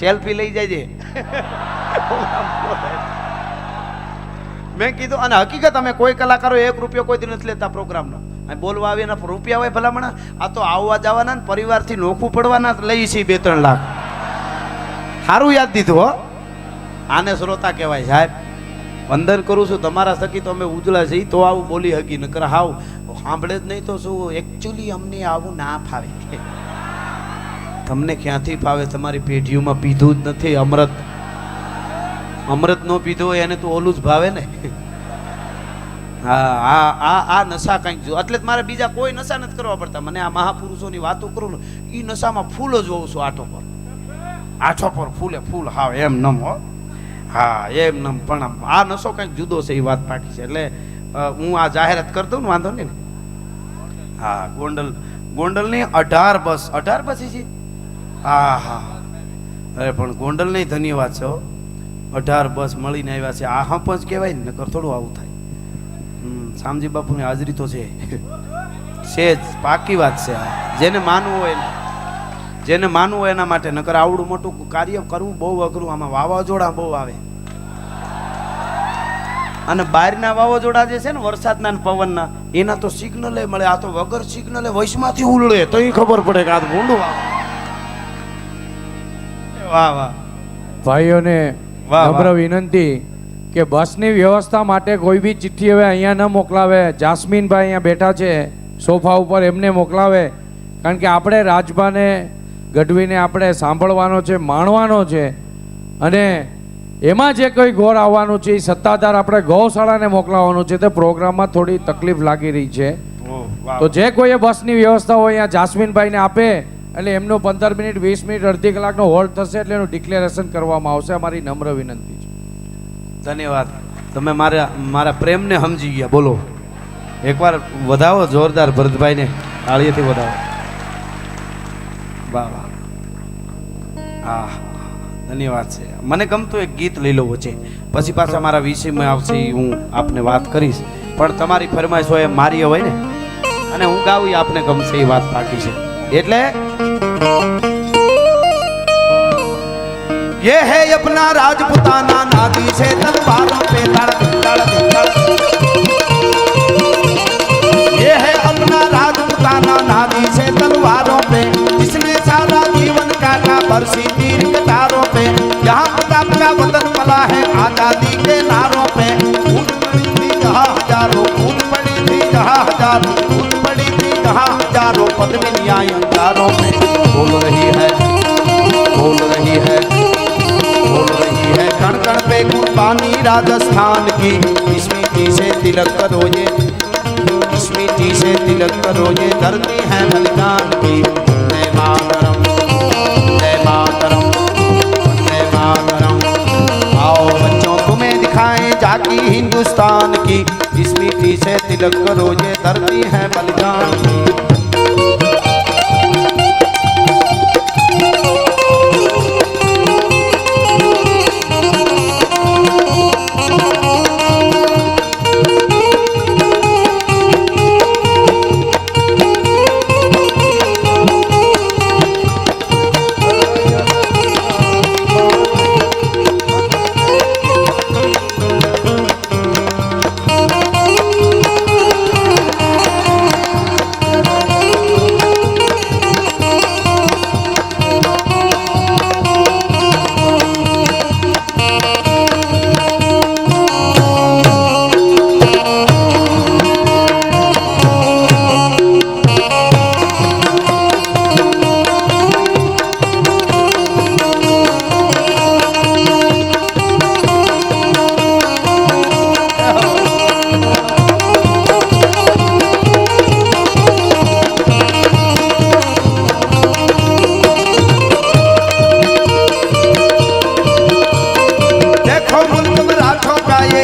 સેલ્ફી લઈ જાય છે. મેં કીધું અને હકીકત અમે કોઈ કલાકારો 1 રૂપિયો કોઈ દી નથી લેતા પ્રોગ્રામનો, બોલવા આવે ને રૂપિયા હોય ભલામણા, આ તો આવવા જવાના ને પરિવારથી નોખું પડવાના લઈ છે 2-3 લાખ. સારું યાદ દીધું હો, આને શ્રોતા કહેવાય સાહેબ. વંદન કરું છું તમારા થકી તો અમે ઉજળા છીએ તો આવું બોલી હકી, નકર હાવ સાંભળે જ નહીં તો શું. એકચ્યુઅલી અમને આવું ના ફાવે. તમને ક્યાંથી ફાવે? તમારી પેઢીઓમાં પીધું જ નથી અમૃત. અમૃત નો પીધું હોય એને તો ઓલું જ ભાવે ને. હા આ નશા કંઈક જો, એટલે જ મારે બીજા કોઈ નશા નથી કરવા પડતા. મને આ મહાપુરુષોની વાતો કરું ને એ નશામાં ફૂલ જ હોઉં છું, આઠો પર ફૂલે ફૂલ. હા એમ નમ હો, હા એમ નમ. પણ આ નશો કંઈક જુદો છે, એ વાત પાકી છે. એટલે હું આ જાહેરાત કરી દઉં ને વાંધો નહીં. હા ગોંડલ ની 18 બસ છે. હા અરે પણ ગોંડલ નહીં ધન્યવાદ છે, 18 બસ મળીને આવ્યા છે. આ હંપંચ કહેવાય ને, નકર થોડું આવું થાય. શામજી બાપુની હાજરી તો છે જ, પાકી વાત છે. જેને માનવું હોય એના માટે, નકર આવડું મોટું કાર્ય કરવું બહુ અઘરું. આમાં વાવાઝોડા બહુ આવે, અને બહારના વાવાઝોડા જે છે ને વરસાદના ને પવનના, એના તો સિગ્નલે મળે. આ તો વગર સિગ્નલે વૈશમાંથી ઉલળે તો ખબર પડે કે આ ભૂંડું આવે. વાહ વાહ ભાઈઓને નમ્ર વિનંતી કે બસની વ્યવસ્થા માટે કોઈ બી ચિઠ્ઠી હવે અહીંયા ન મોકલાવે. જાસ્મીનભાઈ અહીંયા બેઠા છે સોફા ઉપર, એમને મોકલાવે. કારણ કે આપણે રાજભાને ગઢવીને આપણે સાંભળવાનો છે, માણવાનો છે, અને એમાં જે કોઈ ગોર આવવાનું છે એ સત્તાધાર આપણે ગૌશાળાને મોકલાવાનું છે. તે પ્રોગ્રામમાં થોડી તકલીફ લાગી રહી છે. તો જે કોઈએ બસની વ્યવસ્થા હોય અહીંયા જાસ્મીનભાઈને આપે, એટલે એમનો 15 મિનિટ 20 મિનિટ અડધી કલાકનો હોલ્ડ થશે, એટલે એનું ડિક્લેરેશન કરવામાં આવશે. અમારી નમ્ર વિનંતી છે. ધન્યવાદ, તમે મારા પ્રેમને સમજી ગયા. બોલો એકવાર વધાવો જોરદાર ભરતભાઈને, તાળીએથી વધાવો. વાહ વાહ, હા ધન્યવાદ છે. મને ગમતું એક ગીત લઈ લો વચ્ચે, પછી પાછા મારા વિષયમાં આવશે, હું આપને વાત કરીશ. પણ તમારી ફરમાઈશ હોય મારી હોય ને, અને હું ગાવું આપને ગમશે, એ વાત પાકી છે. એટલે ये है अपना राजपुताना, नादी से तलवारों पे ये है अपना राजपुताना, नादी से तलवारों पे, जिसने सारा जीवन काटा बरसी तीर कटारों पे। यहाँ प्रताप का वतन पला है आजादी के नारों पे। खून पड़ी थी जहाँ हजारों, खून पड़ी थी जहाँ हजारों, खून पड़ी थी जहाँ हजारों पद्मिनियाँ अंगारों में। बोल रही है कण कण पे कुर्बानी राजस्थान की। इस मिट्टी से तिलक करो ये, इस मिट्टी से तिलक करो ये, धरती है बलिदान की। जय मातरम, जय मातरम, जय मातरम। आओ बच्चों तुम्हें दिखाएं झांकी हिंदुस्तान की। इस मिट्टी से तिलक करो ये, धरती है बलिदान की।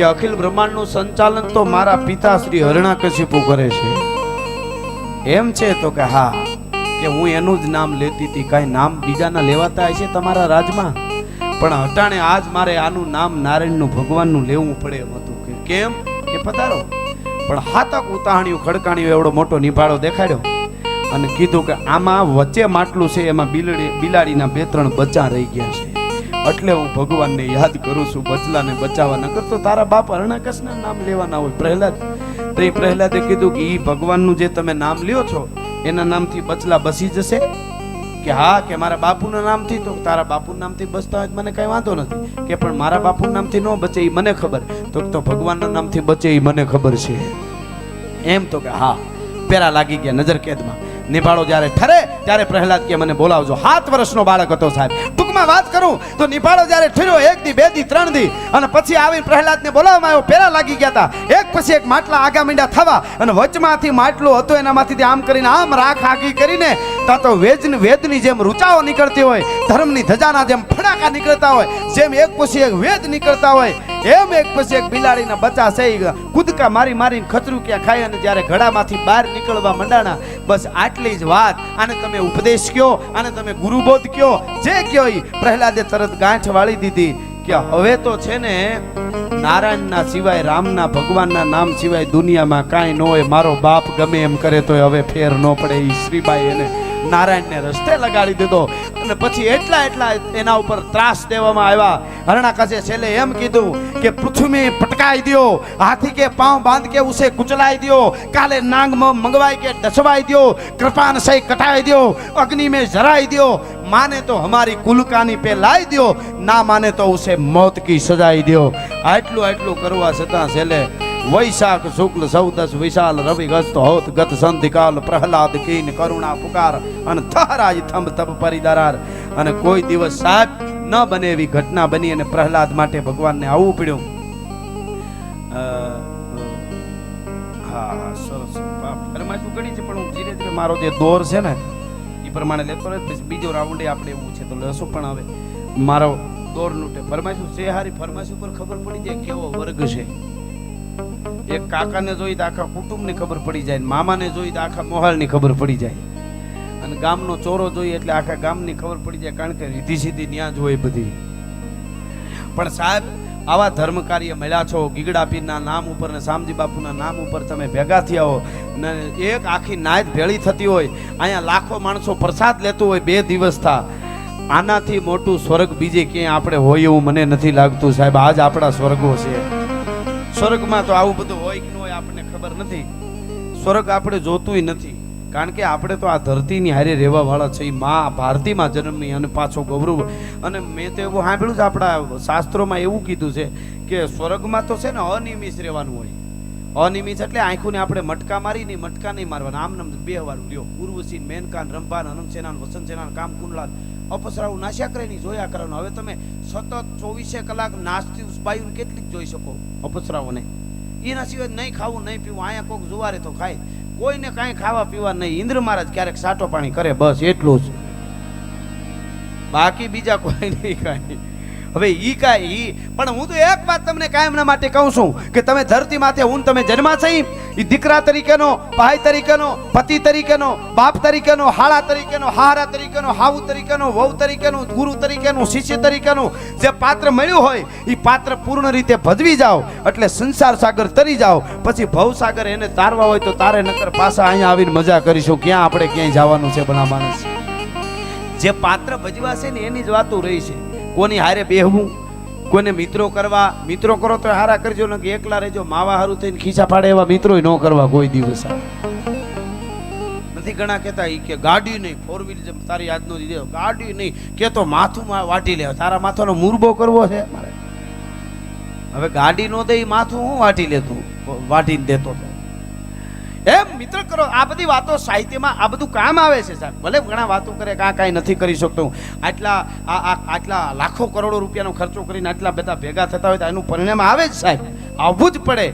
કે અખિલ બ્રહ્માંડનું સંચાલન તો મારા પિતા શ્રી હરણાકશિપુ કરે છે. એમ છે તો કે હા, કે હું એનું જ નામ લેતી હતી. કાંઈ નામ બીજાના લેવાતા હશે તમારા રાજમાં, પણ હટાણે આજ મારે આનું નામ નારાયણનું ભગવાનનું લેવું પડે એમ હતું. કે કેમ કે પધારો. પણ હાતક ઉતાહણિયું ખડકાણિયું એવડો મોટો નિભાળો દેખાડ્યો અને કીધું કે આમાં વચ્ચે માટલું છે, એમાં બિલાડીના 2-3 બચ્ચા રહી ગયા છે, એટલે હું ભગવાનને યાદ કરું છું બચલાને બચાવવા. ન કરતો તારા બાપ હરણાકશના નામ લેવાના હોય. પ્રહલાદ તો એ પ્રહલાદે કીધું કે એ ભગવાનનું જે તમે નામ લ્યો છો એના નામથી બચલા બસી જશે. કે હા, કે મારા બાપુના નામથી. તો તારા બાપુના નામથી બચતા હોય મને કઈ વાંધો નથી. કે પણ મારા બાપુના નામથી ન બચે એ મને ખબર. તો ભગવાનના નામથી બચે એ મને ખબર છે. એમ તો કે હા, પેરા લાગી ગયા નજર કેદમાં. નિભાળો જ્યારે ઠરે ત્યારે પ્રહલાદ કે મને બોલાવજો. 7 વર્ષનો બાળક હતો સાહેબ. ટૂંકમાં વાત કરું તો નિભાળો જ્યારે ઠર્યો 1 દી 2 દી 3 દી અને પછી આવીને પ્રહલાદને બોલાવવામાં આવ્યો. પેરા લાગી ગયા હતા. એક પછી એક માટલા આગા મીંડા થવા અને વચમાંથી માટલું હતું એનામાંથી આમ કરીને આમ રાખ આગી કરીને તા તો વેદની જેમ રૂચાઓ નીકળતી હોય, ધર્મની ધજાના જેમ ફડાકા નીકળતા હોય, જેમ એક પછી એક વેદ નીકળતા હોય, એમ એક પછી એક બિલાડીના બચ્ચા છે કૂદકા મારી મારીને ખતરું ક્યાં ખાય અને જ્યારે ઘડામાંથી બહાર નીકળવા મંડાણા. બસ આટલી જ વાત. આને તમે ઉપદેશ કયો, આને તમે ગુરુબોધ કયો, જે કયો ઈ પ્રહલાદે તરત ગાંઠ વાળી દીધી કે હવે તો છે ને નારાયણના સિવાય, રામના ભગવાનના નામ સિવાય દુનિયામાં કાંઈ ન હોય. મારો બાપ ગમે એમ કરે તો હવે ફેર ન પડે. ઈ શ્રીબાઈ એને નારાયણને રસ્તે લગાડી દીધો અને પછી એટલા એના ઉપર ત્રાસ દેવામાં આવ્યા. હરણાકશે છેલ્લે એમ કીધું કે પૃથ્વી પટકાઈ દો, હાથી કે પાંવ બાંધ કે ઉસે કુચલાઈ દો, કાલે नांग मंगवाई के डसवाई दो, कृपान से कटाई दो, अग्नि में जराई दो, माने तो हमारी कुलकानी पे लाई दो, ना माने तो उसे मौत की सजाई दो. आटलू आटलू करवा छतां छेले वैशाख शुक्ल 14 विशाल रवि गस्त होत गत संधिकाल प्रहलाद कीन करुणा पुकार અને થરાજ થંભ તપ પરિદરાર. અને કોઈ દિવસ સાહેબ ન બને એવી ઘટના બની અને પ્રહલાદ માટે ભગવાનને આવવું પડ્યું. હા સરસ ફરમાઈશું ઘણી છે, પણ હું ધીરે ધીરે મારો જે દોર છે ને એ પ્રમાણે લેતો રહે. પછી બીજો રાઉન્ડ આપણે એવું છે તો લેશું. પણ હવે મારો દોર લૂટે ફરમાઈશું છે હારી. ફરમાઈશ ઉપર ખબર પડી જાય કેવો વર્ગ છે. એક કાકાને જોઈ તો આખા કુટુંબની ખબર પડી જાય, મામાને જોઈ તો આખા મોહાલની ખબર પડી જાય, અને ગામનો ચોરો જોઈએ એટલે આખા ગામની ખબર પડી જાય, કારણ કે રીધી સીધી ન્યા જ હોય બધી. પણ સાહેબ આવા ધર્મ કાર્ય મળ્યા છો, ગીગડા પીરના નામ ઉપર ને શામજી બાપુના નામ ઉપર તમે ભેગા થયા હો ને એક આખી નાયત ભેળી થતી હોય, અહીંયા લાખો માણસો પ્રસાદ લેતું હોય 2 દિવસ થા. આનાથી મોટું સ્વર્ગ બીજે ક્યાંય આપણે હોય એવું મને નથી લાગતું સાહેબ. આજ આપણા સ્વર્ગો છે. સ્વર્ગમાં તો આવું બધું હોય કે ન હોય આપણને ખબર નથી. સ્વર્ગ આપણે જોતુંય નથી, કારણ કે આપણે તો આ ધરતીની હારે રહેવા વાળા છે. માં ભારતીમાં જન્મની અને પાછો ગૌરવ. અને મેં તો એવું સાંભળ્યું છે આપણા શાસ્ત્રોમાં એવું કીધું છે કે સ્વર્ગમાં તો છે ને અનિમિષ રહેવાનું હોય. અનિમિષ એટલે આંખોને આપણે મટકા મારી નહીં, મટકા નહીં મારવાના, આમ નામ 2 વાર લ્યો. ઉર્વશી, મેનકાન, રંભાન, અનંતસેનાન, વસંતસેનાન, કામકુંડલાન, અપસરાવું નાશ્યા કરે નહીં, જોયા કરવાનું. હવે તમે સતત 24 કલાક નાસ્તી ઉસબાયું કેટલીક જોઈ શકો અપસરાઓને? એના સિવાય નહીં ખાવું નહીં પીવું. અહીંયા કોઈક જુવારે તો ખાય, કોઈને કાંઈ ખાવા પીવા નહીં. ઇન્દ્ર મહારાજ ક્યારેક સાટો પાણી કરે, બસ એટલું જ, બાકી બીજા કોઈ નહીં કાંઈ. હવે ઈ કાંઈ પણ હું તો એક વાત તમને કાયમના માટે કહું છું કે તમે ધરતી માથે હું તમે જન્મા છે એ દીકરા તરીકેનો, ભાઈ તરીકેનો, પતિ તરીકેનો, બાપ તરીકેનો, હાળા તરીકેનો, હારા તરીકેનો, હાઉ તરીકેનો, વહુ તરીકેનો, ગુરુ તરીકેનું, શિષ્ય તરીકેનું જે પાત્ર મળ્યું હોય એ પાત્ર પૂર્ણ રીતે ભજવી જાઓ એટલે સંસાર સાગર તરી જાઓ. પછી ભવસાગર એને તારવા હોય તો તારે, નકર પાછા અહીંયા આવીને મજા કરીશું. ક્યાં આપણે ક્યાંય જવાનું છે ભલા માણસ? જે પાત્ર ભજવાશે ને એની જ વાતો રહી છે. કોની હારે બેહવું, કોને મિત્રો કરવા. મિત્રો કરો તો હારા કરજો, ને કે એકલા રહેજો માવા હારું થઈને ખીચા પાડે એવા મિત્રો ન કરવા કોઈ દિવસ. નથી ઘણા કહેતા કે ગાડી નહીં, 4 વ્હીલ જેમ તારી આજનો દીધો ગાડી નહીં કે તો માથું વાટી લે. તારા માથાનો મુરબો કરવો છે મારે? હવે ગાડી નો દે માથું હું વાટી લેતું, વાટીને દેતો તો એમ મિત્ર કરો. આ બધી વાતો સાહિત્યમાં આ બધું કામ આવે છે સાહેબ. ભલે ઘણા વાતો કરે કે આ કાંઈ નથી કરી શકતો, આટલા લાખો કરોડો રૂપિયાનો ખર્ચો કરીને આટલા બધા ભેગા થતા હોય તો એનું પરિણામ આવે જ સાહેબ, આવવું જ પડે.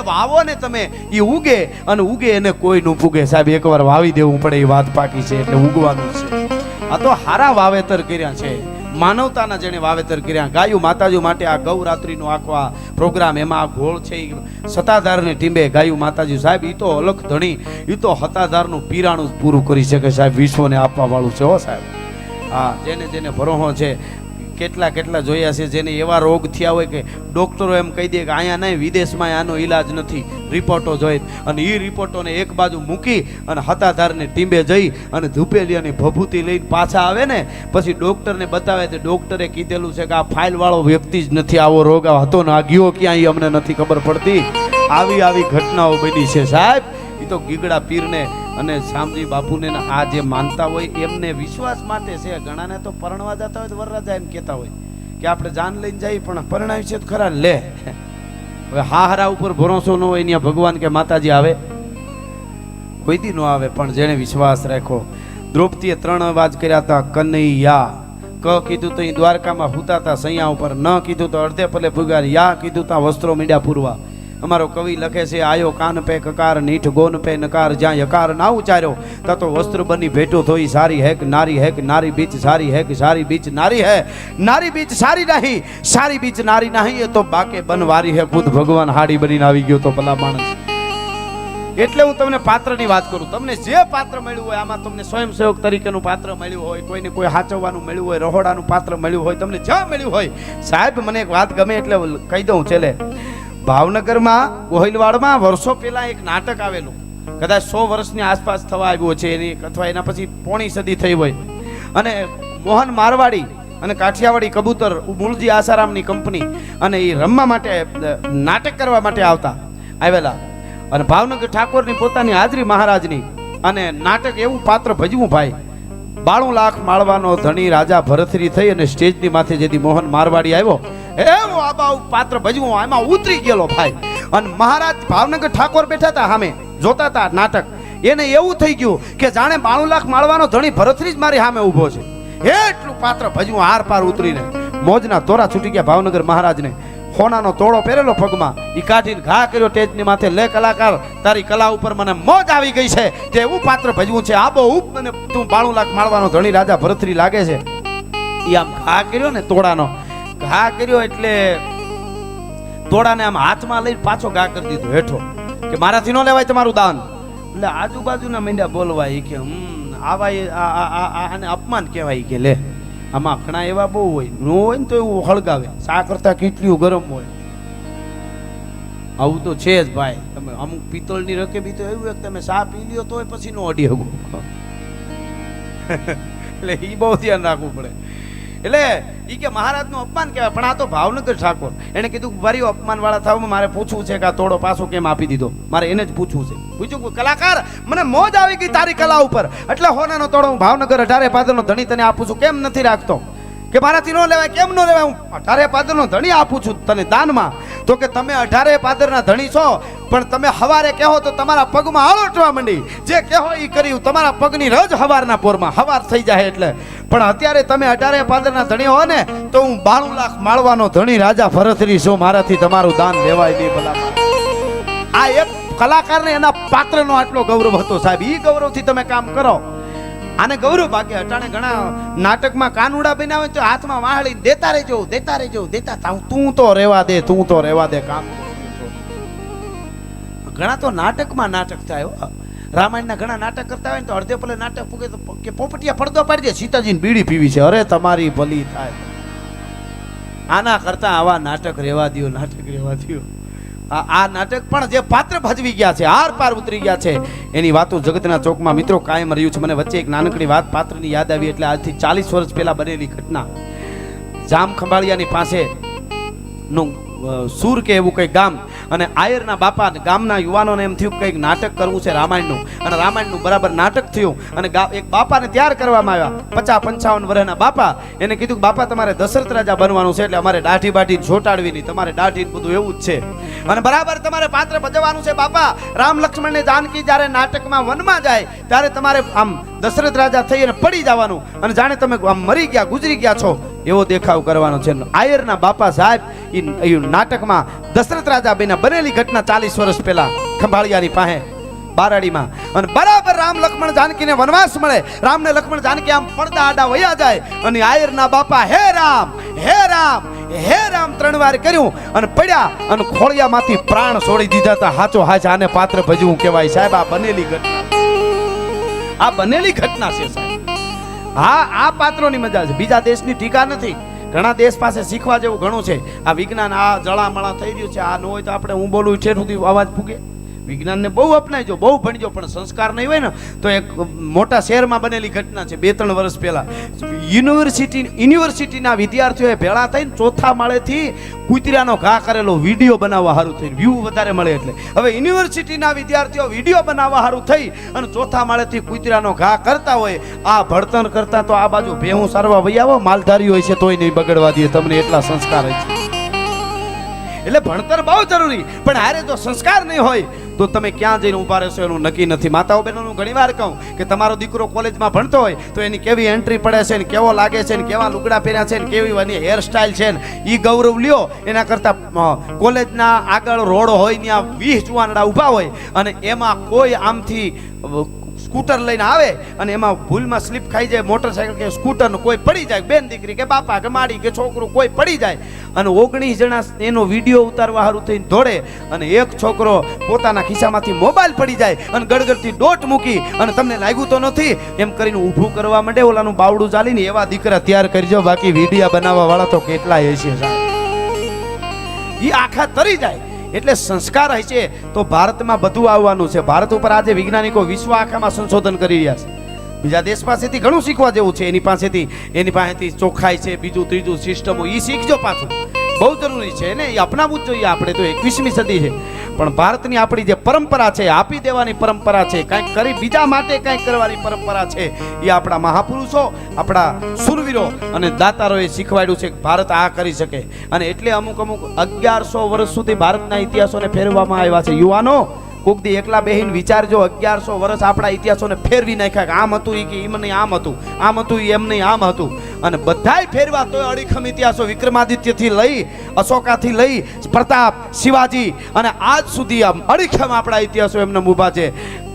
વાવો ને તમે, એ ઉગે અને ઉગે એને કોઈ ન પૂગે સાહેબ. એકવાર વાવી દેવું પડે, એ વાત પાકી છે એટલે ઉગવાનું છે. આ તો હારા વાવેતર કર્યા છે. માનવતાના જેણે વાવેતર કર્યા. ગાયું માતાજી માટે આ ગૌરાત્રિનો આખો આ પ્રોગ્રામ, એમાં આ ઘોળ છે ઈ સત્તાધારની ટીમે ગાયું માતાજી સાહેબ, ઈ તો અલખ ધણી, ઈ તો સત્તાધારનું પીરાણું જ પૂરું કરી શકે સાહેબ, વિશ્વને આપવા વાળું છે હો સાહેબ. હા, જેને જેને ભરોહો છે, કેટલા કેટલા જોયા છે જેને એવા રોગ થયા હોય કે ડોક્ટરો એમ કહી દે કે અહીંયા નહીં, વિદેશમાં આનો ઈલાજ નથી, રિપોર્ટો જોઈ અને એ રિપોર્ટોને એક બાજુ મૂકી અને હતાધારને ટીંબે જઈ અને ધૂપેલી અને ભભૂતિ લઈને પાછા આવે ને, પછી ડોક્ટરને બતાવે તો ડોક્ટરે કીધેલું છે કે આ ફાઇલ વાળો વ્યક્તિ જ નથી, આવો રોગ હતો ને આ ગયો ક્યાંય અમને નથી ખબર પડતી. આવી આવી ઘટનાઓ બની છે સાહેબ. એ તો ગીગડા પીરને અને શામજી બાપુને આ જે માનતા હોય એમને વિશ્વાસ માટે છે. ઘણાને તો પરણવા જતા હોય તો વરરાજા એમ કહેતા હોય કે આપણે જાન લઈને જઈએ પણ પરણાવી છે તો ખરા લે. હવે હારા ઉપર ભરોસો ન હોય ત્યાં ભગવાન કે માતાજી આવે? કોઈ દી ન આવે. પણ જેને વિશ્વાસ રાખ્યો. દ્રૌપદીએ 3 અવાજ કર્યા હતા, કનૈયા. ક કીધું તો દ્વારકામાં હુતા હતા સૈયા ઉપર, ન કીધું તો અડધે પલે ભૂગા, યા કીધું તો વસ્ત્રો મીડ્યા પૂરવા. અમારો કવિ લખે છે, આયો કાન પે કકાર, નીઠ ગોન પે નકાર, જ્યાં યકાર ના ઉચાર્યો તા તો વસ્ત્ર બની ભેટો થોઈ. સારી હે કે નારી હે કે નારી બીચ સારી હે કે સારી બીચ નારી હે, નારી બીચ સારી નહીં, સારી બીચ નારી નહીં, એ તો બાકે બનવારી હે. ખુદ ભગવાન હાડી બનીને આવી ગયો તો ભલા માણસ. એટલે હું તમને પાત્રની વાત કરું. તમને જે પાત્ર મળ્યું હોય, આમાં તમને સ્વયંસેવક તરીકેનું પાત્ર મળ્યું હોય, કોઈને કોઈ હાચવવાનું મળ્યું હોય, રહોડાનું પાત્ર મળ્યું હોય, તમને જ્યાં મળ્યું હોય સાહેબ, મને એક વાત ગમે એટલે કહી દઉં. છેલ્લે ભાવનગરમાં ગોહિલવાડમાં વર્ષો પહેલા એક નાટક આવેલું, કદાચ 100 વર્ષની આસપાસ થવા આવ્યું છે એની, અથવા એના પછી પોણી સદી થઈ હોય. અને મોહન મારવાડી અને કાઠિયાવાડી કબૂતર મૂળજી આસારામની કંપની, અને એ રમવા માટે નાટક કરવા માટે આવેલા. અને ભાવનગર ઠાકોરની પોતાની હાજરી મહારાજની, અને નાટક એવું પાત્ર ભજવું ભાઈ, 92 લાખ માળવાનો ધણી રાજા ભરથરી થઈ અને સ્ટેજની માથે જેથી મોહન મારવાડી આવ્યો એવું આબા પાત્ર ભજવું એમાં ઉતરી ગયેલો ભાઈ. અને મહારાજ ભાવનગર ઠાકોર બેઠા હતા સામે જોતા હતા નાટક. એને એવું થઈ ગયું કે જાણે 92 લાખ માળવાનો ધણી ભરથરી જ મારી સામે ઊભો છે. એટલું પાત્ર ભજવું હાર પાર ઉતરીને મોજના તોરા છૂટી ગયા ભાવનગર મહારાજને. સોનાનો તોડો પહેરેલો પગમાં, ઈ કાઢીને ઘા કર્યો ટેજની માથે, લે કલાકાર તારી કલા ઉપર મને મોજ આવી ગઈ છે, તે એવું પાત્ર ભજવું છે. આબો ઉપ મને તું 92 લાખ માળવાનો ધણી રાજા ભરથરી લાગે છે. ઈ આમ ઘા કર્યો ને, તોડાનો ઘા કર્યો એટલે તોડાને આમ હાથમાં લઈને પાછો ઘા કરી દીધો હેઠો, કે મારાથી ન લેવાય તમારું દાન. એટલે આજુબાજુના મીંડા બોલવા, ઈ કે આવા આને અપમાન કહેવાય. કે લે આમાં ઘણા એવા બહુ હોય, ન હોય ને તો એવું હળગાવે, શા કરતા કેટલું ગરમ હોય. આવું તો છે જ ભાઈ. તમે અમુક પિત્તળની રકેબી તો એવું કે તમે શા પી લ્યો તોય પછી નો અડી હગો. એટલે એ બહુ ધ્યાન રાખવું પડે. એટલે ઈ કે મહારાજનું અપમાન કહેવાય. પણ આ તો ભાવનગર ઠાકોર, એને કીધું ભારી અપમાન વાળા થાવ, મારે પૂછવું છે કે આ તોડો પાછો કેમ આપી દીધો, મારે એને જ પૂછવું છે. પૂછ્યું કલાકાર મને મોજ આવી ગઈ તારી કલા ઉપર, એટલે હોનાનો તોડો હું ભાવનગર 18 પાદરનો ધણી તને આપું છું, કેમ નથી રાખતો? કે મારાથી ન લેવાય. કેમ ન લેવાય? હું 18 પાદરનો ધણી આપું છું તને દાનમાં. તો કે તમે 18 પાદરના ધણી છો, પણ તમે હવારે કહો તો તમારા પગમાં આળોટવા માંડી, જે કહો એ કર્યું, તમારા પગની રજ હવારના પોરમાં હવાર થઈ જાય. એટલે પણ અત્યારે તમે 18 પાદરના ધણી હો ને, તો હું 92 લાખ માળવાનો ધણી રાજા ભરથરી છું, મારાથી તમારું દાન લેવાય નહીં. ભલા આ એક કલાકારને એના પાત્રનો આટલો ગૌરવ હતો સાહેબ. ઈ ગૌરવથી તમે કામ કરો. આને ગૌરવ બાકી. અટાણે ઘણા નાટકમાં કાનુડા બન્યા હોય તો હાથમાં વાહળી દેતા રહેજો, દેતા રહેજો, દેતા. તું તો રેવા દે, તું તો રેવા દે કામ. ઘણા તો નાટકમાં નાટક થાય. રામાયણના ઘણા નાટક કરતા હોય ને તો અડધે પલે નાટક પૂગે તો કે પોપટિયા પડદો પાડી દે, સીતાજીને બીડી પીવી છે. અરે તમારી ભલી થાય. આના કરતા આવા નાટક રેવા દો, નાટક રેવા દો. આ નાટક પણ જે પાત્ર ભજવી ગયા છે, આર પાર ઉતરી ગયા છે, એની વાતો જગતના ચોકમાં મિત્રો કાયમ રહ્યું છે. મને વચ્ચે એક નાનકડી વાત પાત્રની યાદ આવી. એટલે આજથી 40 વર્ષ પહેલા બનેલી ઘટના. જામ ખંભાળિયાની પાસે નું સુર કે એવું કંઈક ગામ, અને આયરના બાપા ગામના યુવાનોને એમ થયું કંઈક નાટક કરવું છે રામાયણનું. અને રામાયણનું બરાબર નાટક થયું. અને એક બાપાને તૈયાર કરવામાં આવ્યા, 50-55 વર્ષના બાપા. એને કીધું કે બાપા તમારે દશરથ રાજા બનવાનું છે, એટલે અમારે દાઢી બાઢી છોટાડવી નહીં, તમારે દાઢી બધું એવું જ છે, અને બરાબર તમારે પાત્ર ભજવવાનું છે. બાપા રામ લક્ષ્મણ ને જાનકી જ્યારે નાટકમાં વનમાં જાય ત્યારે તમારે આમ દશરથ રાજા થઈ અને પડી જવાનું, અને જાણે તમે આમ મરી ગયા, ગુજરી ગયા છો એવો દેખાવ કરવાનો છે. આયરના બાપા સાહેબ એ નાટકમાં દશરથ રાજા બનેલી ઘટના 40 વર્ષ પહેલા ખંભાળિયાની પાસે બારાડીમાં. અને બરાબર રામ લક્ષ્મણ જાનકીને વનવાસ મળે. રામને લક્ષ્મણ જાનકી આમ પડદા આડા વયા જાય અને આયરના બાપા હે રામ હે રામ હે રામ 3 વાર કર્યું અને પડ્યા અને ખોળિયામાંથી પ્રાણ છોડી દીધા હતા. હાચો હાચ આને પાત્ર ભજવું કહેવાય સાહેબ. આ બનેલી ઘટના, આ બનેલી ઘટના છે સાહેબ. હા, આ પાત્રોની મજા છે, બીજા દેશની ટીકા નથી. ઘણા દેશ પાસે શીખવા જેવું ઘણું છે. આ વિજ્ઞાન આ જળામળા થઈ રહ્યું છે, આ ન હોય તો આપણે હું બોલું ઠેર સુધી અવાજ ફૂગે. વિજ્ઞાનને બહુ અપનાવજો, બહુ ભણજો, પણ સંસ્કાર નહીં હોય ને તો એક મોટા શહેરમાં બનેલી ઘટના છે 2-3 વર્ષ પહેલા. યુનિવર્સિટીના વિદ્યાર્થીઓએ ભેળા થઈને 4થા માળેથી કૂતરાનો ઘા કરેલો વિડીયો બનાવવા સારું થઈને વ્યૂ વધારે મળે એટલે હવે યુનિવર્સિટીના વિદ્યાર્થીઓ વિડીયો બનાવવા સારું થઈ અને 4થા માળેથી કૂતરાનો ઘા કરતા હોય. આ ભણતર કરતા તો આ બાજુ ભેહું સારવા વહી આવો, માલધારી હોય છે તોય નહીં બગડવા દે તમને, એટલા સંસ્કાર હોય છે. એટલે ભણતર બહુ જરૂરી, પણ હારે જો સંસ્કાર નહીં હોય તો તમે ક્યાં જઈને ઉભા રહેશો એનું નક્કી નથી. માતાઓ બહેનોનું ઘણી વાર કહું કે તમારો દીકરો કોલેજમાં ભણતો હોય તો એની કેવી એન્ટ્રી પડે છે ને કેવો લાગે છે ને કેવા લુગડા પહેર્યા છે ને કેવી એની હેરસ્ટાઈલ છે ને એ ગૌરવ લ્યો. એના કરતાં કોલેજના આગળ રોડ હોય ત્યાં 20 જુવાનડા ઊભા હોય અને એમાં કોઈ આમથી સ્કૂટર લઈને આવે અને એમાં ભૂલમાં સ્લીપ ખાઈ જાય, મોટરસાયકલ કે સ્કૂટર કોઈ પડી જાય, બેન દીકરી કે બાપા કે માડી કે છોકરું કોઈ પડી જાય અને 19 જણા એનો વિડીયો ઉતારવા સારું થઈને દોડે અને એક છોકરો પોતાના ખિસ્સામાંથી મોબાઈલ પડી જાય અને ગડગડથી દોટ મૂકી અને તમને લાગ્યું તો નથી એમ કરીને ઊભું કરવા માંડે, ઓલાનું બાવડું ચાલીને એવા દીકરા તૈયાર કરજો. બાકી વિડીયા બનાવવા વાળા તો કેટલાય હશે સાહેબ, એ આખા તરી જાય. એટલે સંસ્કાર હશે તો ભારતમાં બધું આવવાનું છે. ભારત ઉપર આજે વૈજ્ઞાનિકો વિશ્વ આખામાં સંશોધન કરી રહ્યા છે. બીજા દેશ પાસેથી ઘણું શીખવા જેવું છે. એની પાસેથી ચોખ્ખાઈ છે, બીજું ત્રીજું સિસ્ટમો, એ શીખજો પાછું, બહુ જરૂરી છે ને, એ અપનાવવું જ જોઈએ. આપણે તો 21મી સદી છે, પણ ભારતની આપણી જે પરંપરા છે, આપી દેવાની પરંપરા છે, કંઈક કરી બીજા માટે કંઈક કરવાની પરંપરા છે, એ આપણા મહાપુરુષો, આપણા સુરવીરો અને દાતારોએ શીખવાડ્યું છે કે ભારત આ કરી શકે. અને એટલે અમુક 1100 વર્ષ સુધી ભારતના ઇતિહાસોને ફેરવવામાં આવ્યા છે. યુવાનો કોક દી એકલા બેહીને વિચારજો, 1100 વર્ષ આપણા ઇતિહાસોને ફેરવી નાખ્યા કે આમ હતું કે એમ નહીં આમ હતું, આમ હતું એમ નહીં આમ હતું. અને બધાય ફેરવા તોય અડીખમ ઇતિહાસો વિક્રમાદિત્યથી લઈ અશોકાથી લઈ પ્રતાપ, શિવાજી અને આજ સુધી આમ અડીખમ આપણા ઇતિહાસો એમને ઊભા છે.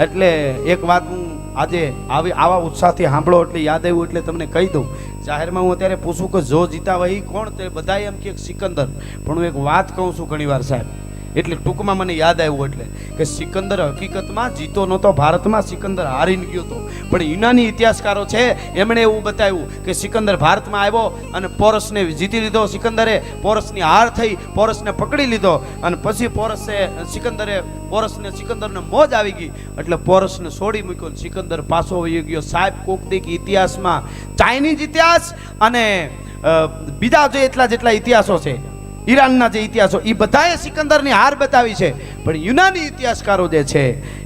એટલે એક વાત હું આજે આવા ઉત્સાહથી સાંભળો એટલે યાદ આવ્યું એટલે તમને કહી દઉં. જાહેરમાં હું અત્યારે પૂછું કે જો જીતા વહી કોણ, તે બધા એમ કે સિકંદર, પણ હું એક વાત કહું છું ઘણી વાર સાહેબ, એટલે ટૂંકમાં મને યાદ આવ્યું એટલે કે સિકંદર હકીકતમાં જીતો નહોતો ભારતમાં, સિકંદર હારીને ગયો હતો. પણ યુનાની ઇતિહાસકારો છે એમણે એવું બતાવ્યું કે સિકંદર ભારતમાં આવ્યો અને પોરસને જીતી લીધો. સિકંદરે પોરસની હાર થઈ, પોરસને પકડી લીધો અને પછી સિકંદરને મોજ આવી ગઈ એટલે પોરસને છોડી મૂક્યો, સિકંદર પાછો વહી ગયો. સાહેબ કોક દીક ઇતિહાસમાં ચાઇનીઝ ઇતિહાસ અને બીજા જે જેટલા ઇતિહાસો છે, ઈરાનના જે ઇતિહાસો, એ બધાએ સિકંદરની હાર બતાવી છે. પણ યુનાની ઇતિહાસકારો જે છે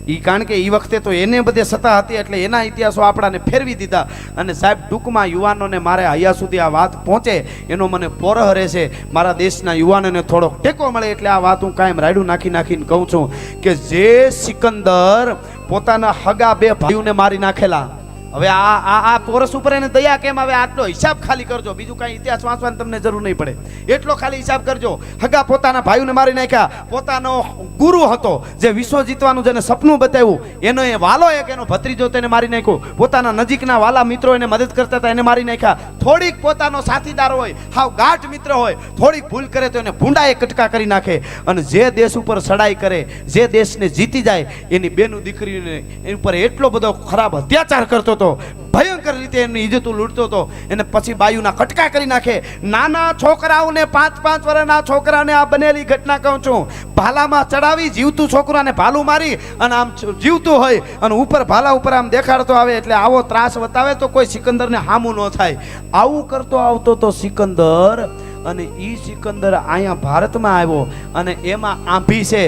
એ કારણ કે એ વખતે તો એને બધે સત્તા હતી એટલે એના ઇતિહાસો આપણાને ફેરવી દીધા. અને સાહેબ ટૂંકમાં યુવાનોને મારે અહીંયા સુધી આ વાત પહોંચે એનો મને પોરહ રહેશે, મારા દેશના યુવાનોને થોડોક ટેકો મળે એટલે આ વાત હું કાયમ રાયડું નાખીને કહું છું કે જે સિકંદર પોતાના હગા 2 ભાઈઓને મારી નાખેલા, હવે આ પોરસ ઉપર એને દયા કેમ આવે? આટલો હિસાબ ખાલી કરજો, બીજું કાંઈ ઇતિહાસ વાંચવાની તમને જરૂર નહીં પડે. એટલો ખાલી હિસાબ કરજો. હગા પોતાના ભાઈઓને મારી નાખ્યા, પોતાનો ગુરુ હતો જે વિશ્વ જીતવાનું જેને સપનું બતાવ્યું એનો એ વાલો એક એનો ભત્રીજો તેને મારી નાખ્યો, પોતાના નજીકના વાલા મિત્રો એને મદદ કરતા હતા એને મારી નાખ્યા. થોડીક પોતાનો સાથીદાર હોય, હાવ ગાઢ મિત્ર હોય, થોડીક ભૂલ કરે તો એને ભૂંડાએ કટકા કરી નાખે. અને જે દેશ ઉપર સડાઈ કરે, જે દેશને જીતી જાય એની બેનું દીકરીને એની ઉપર એટલો બધો ખરાબ અત્યાચાર કરતો હતો, ભયંકર રીતે એની ઇજ્જતો લૂંટતો હતો. એને પછી બાયુના કટકા કરી નાખે. નાના છોકરાઓને 5-5 વર્ષના છોકરાને આ બનેલી ઘટના કહું છું, ભાલામાં ચડાવી જીવતું છોકરાને ભાલું મારી અને આમ જીવતું હોય અને ઉપર ભાલા ઉપર આમ દેખાડતો આવે એટલે આવો ત્રાસ બતાવે તો કોઈ સિકંદરને હામું ન થાય. આવું કરતો આવતો તો સિકંદર. અને ઈ સિકંદર અહીંયા ભારતમાં આવ્યો અને એમાં આંભી છે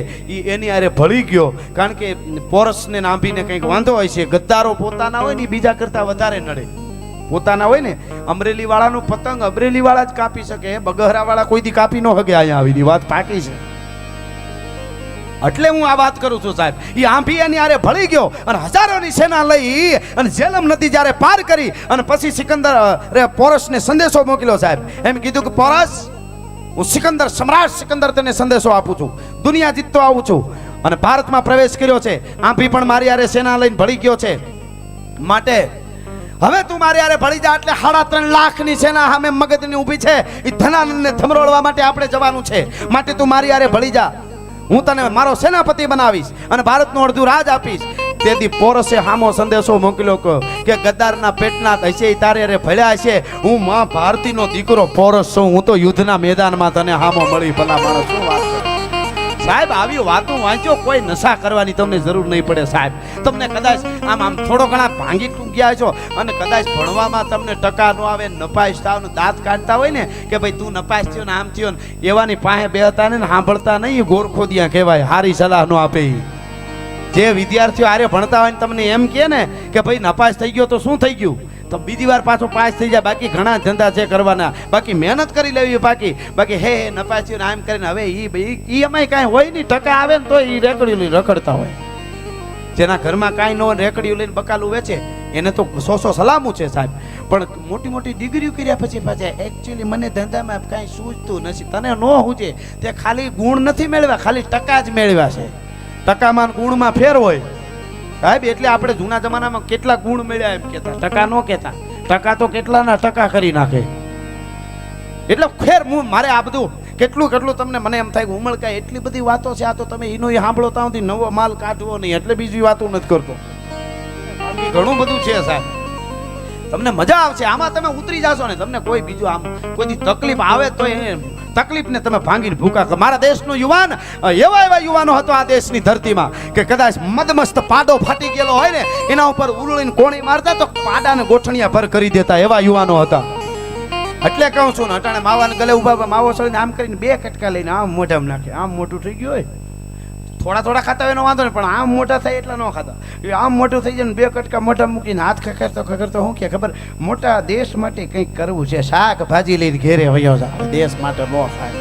એની આરે ભળી ગયો. કારણ કે પોરસને આંભીને કંઈક વાંધો હોય છે. ગદ્દારો પોતાના હોય ને બીજા કરતા વધારે નડે. પોતાના હોય ને, અમરેલી વાળાનો પતંગ અમરેલી વાળા જ કાપી શકે, બગહરા વાળા કોઈથી કાપી ન શકે. અહીંયા આવીની વાત પાકી છે. એટલે હું આ વાત કરું છું સાહેબ. એ આંભી એની આરે ભળી ગયો અને હજારોની સેના લઈ અને ઝેલમ નદી જ્યારે પાર કરી અને પછી સિકંદર પોરસને સંદેશો મોકલ્યો સાહેબ. એમ કીધું કે પોરસ, હું સિકંદર, સમ્રાટ સિકંદર તને સંદેશો આપું છું, દુનિયા જીતતો આવું છું અને ભારતમાં પ્રવેશ કર્યો છે. આંભી પણ મારી હારે સેના લઈને ભળી ગયો છે. માટે હવે તું મારી હારે ભળી જા એટલે 3.5 લાખની સેના સામે મગજની ઊભી છે. એ ધનાનંદને થમરોળવા માટે આપણે જવાનું છે. માટે તું મારી હારે ભળી જા. હું તને મારો સેનાપતિ બનાવીશ અને ભારતનું અડધું રાજ આપીશ. તેથી પોરસે હામો સંદેશો મોકલ્યો કે ગદ્દારના પેટના હશે તારે રે ભળ્યા છે. હું માં ભારતીનો દીકરો પોરસ છું. હું તો યુદ્ધના મેદાનમાં તને હામો મળી. ભલા માણસ શું વાત કરે સાહેબ. આવી વાતો વાંચો. કોઈ નશા કરવાની તમને જરૂર નહીં પડે સાહેબ. તમને કદાચ આમ થોડો ઘણા ભાંગી ગયા છો અને કદાચ ભણવામાં તમને ટકા ન આવે, નપાસ થાવ ને દાંત કાઢતા હોય ને કે ભાઈ તું નપાસ થયો ને આમ થયો ને, એવાની પાસે બેહતા ને સાંભળતા નહીં. ગોરખોદિયા કહેવાય. હારી સલાહ નો આપે. જે વિદ્યાર્થીઓ આરે ભણતા હોય ને તમને એમ કહે ને કે ભાઈ નપાસ થઈ ગયો તો શું થઈ ગયું, તો બીજી વાર પાછો પાસ થઈ જાય. બાકી ઘણા ધંધા છે કરવાના, બાકી મહેનત કરી લેવી. બાકી હે નપાસ થયો ને આમ કરીને હવે ઈ અમાય કાંઈ હોય નહીં. ટકા આવે ને તો એ રેકડીઓ લઈને રખડતા હોય. જેના ઘરમાં કાંઈ ન હોય રેકડીઓ લઈને બકાલું વેચે એને તો 100 સલામું છે સાહેબ. પણ મોટી મોટી ડિગ્રીઓ કર્યા પછી પાછા એકચ્યુઅલી મને ધંધામાં કાંઈ સૂઝતું નથી. તને ન સૂઝે તે ખાલી ગુણ નથી મેળવ્યા, ખાલી ટકા જ મેળવ્યા છે. ટકામાં ગુણમાં ફેર હોય સાહેબ. એટલે આપણે જૂના જમાનામાં કેટલા ગુણ મળ્યા એમ કહેતા, ટકા ન કહેતા. ટકા તો કેટલાના ટકા કરી નાખે. એટલે ખેર મારે આ બધું કેટલું તમને મને એમ થાય કે ઉમળકાય એટલી બધી વાતો છે. આ તો તમે એનો સાંભળો ત્યાં સુધી નવો માલ કાઢવો નહીં. એટલે બીજી વાતો નથી કરતો. ઘણું બધું છે સાહેબ. તમને મજા આવશે આમાં. તમે ઉતરી જાશો ને તમને કોઈ બીજું આમ કોઈ તકલીફ આવે તો એ તકલીફને તમે ભાંગીને ભૂકા. મારા દેશનો યુવાન એવા યુવાનો હતો આ દેશની ધરતીમાં કે કદાચ મદમસ્ત પાડો ફાટી ગયેલો હોય ને એના ઉપર ઉરુળીને કોણી મારતા તો પાડાને ગોઠણિયા ભર કરી દેતા. એવા યુવાનો હતા. એટલે કહું છું ને અટાણે માવાને ગલે ઉભા માવો સળીને આમ કરીને 2 કટકા લઈને આમ મોઢામાં નાખે. આમ મોટું થઈ ગયું હોય થોડા ખાતા હોય એનો વાંધો નહીં, પણ આમ મોટા થાય એટલા ન ખાતા. એ આમ મોટું થઈ જાય ને 2 કટકા મોઢા મૂકીને હાથ ખખરતો શું કે ખબર મોટા દેશ માટે કંઈક કરવું છે. શાકભાજી લઈને ઘેરે વયો જાય. દેશ માટે ન થાય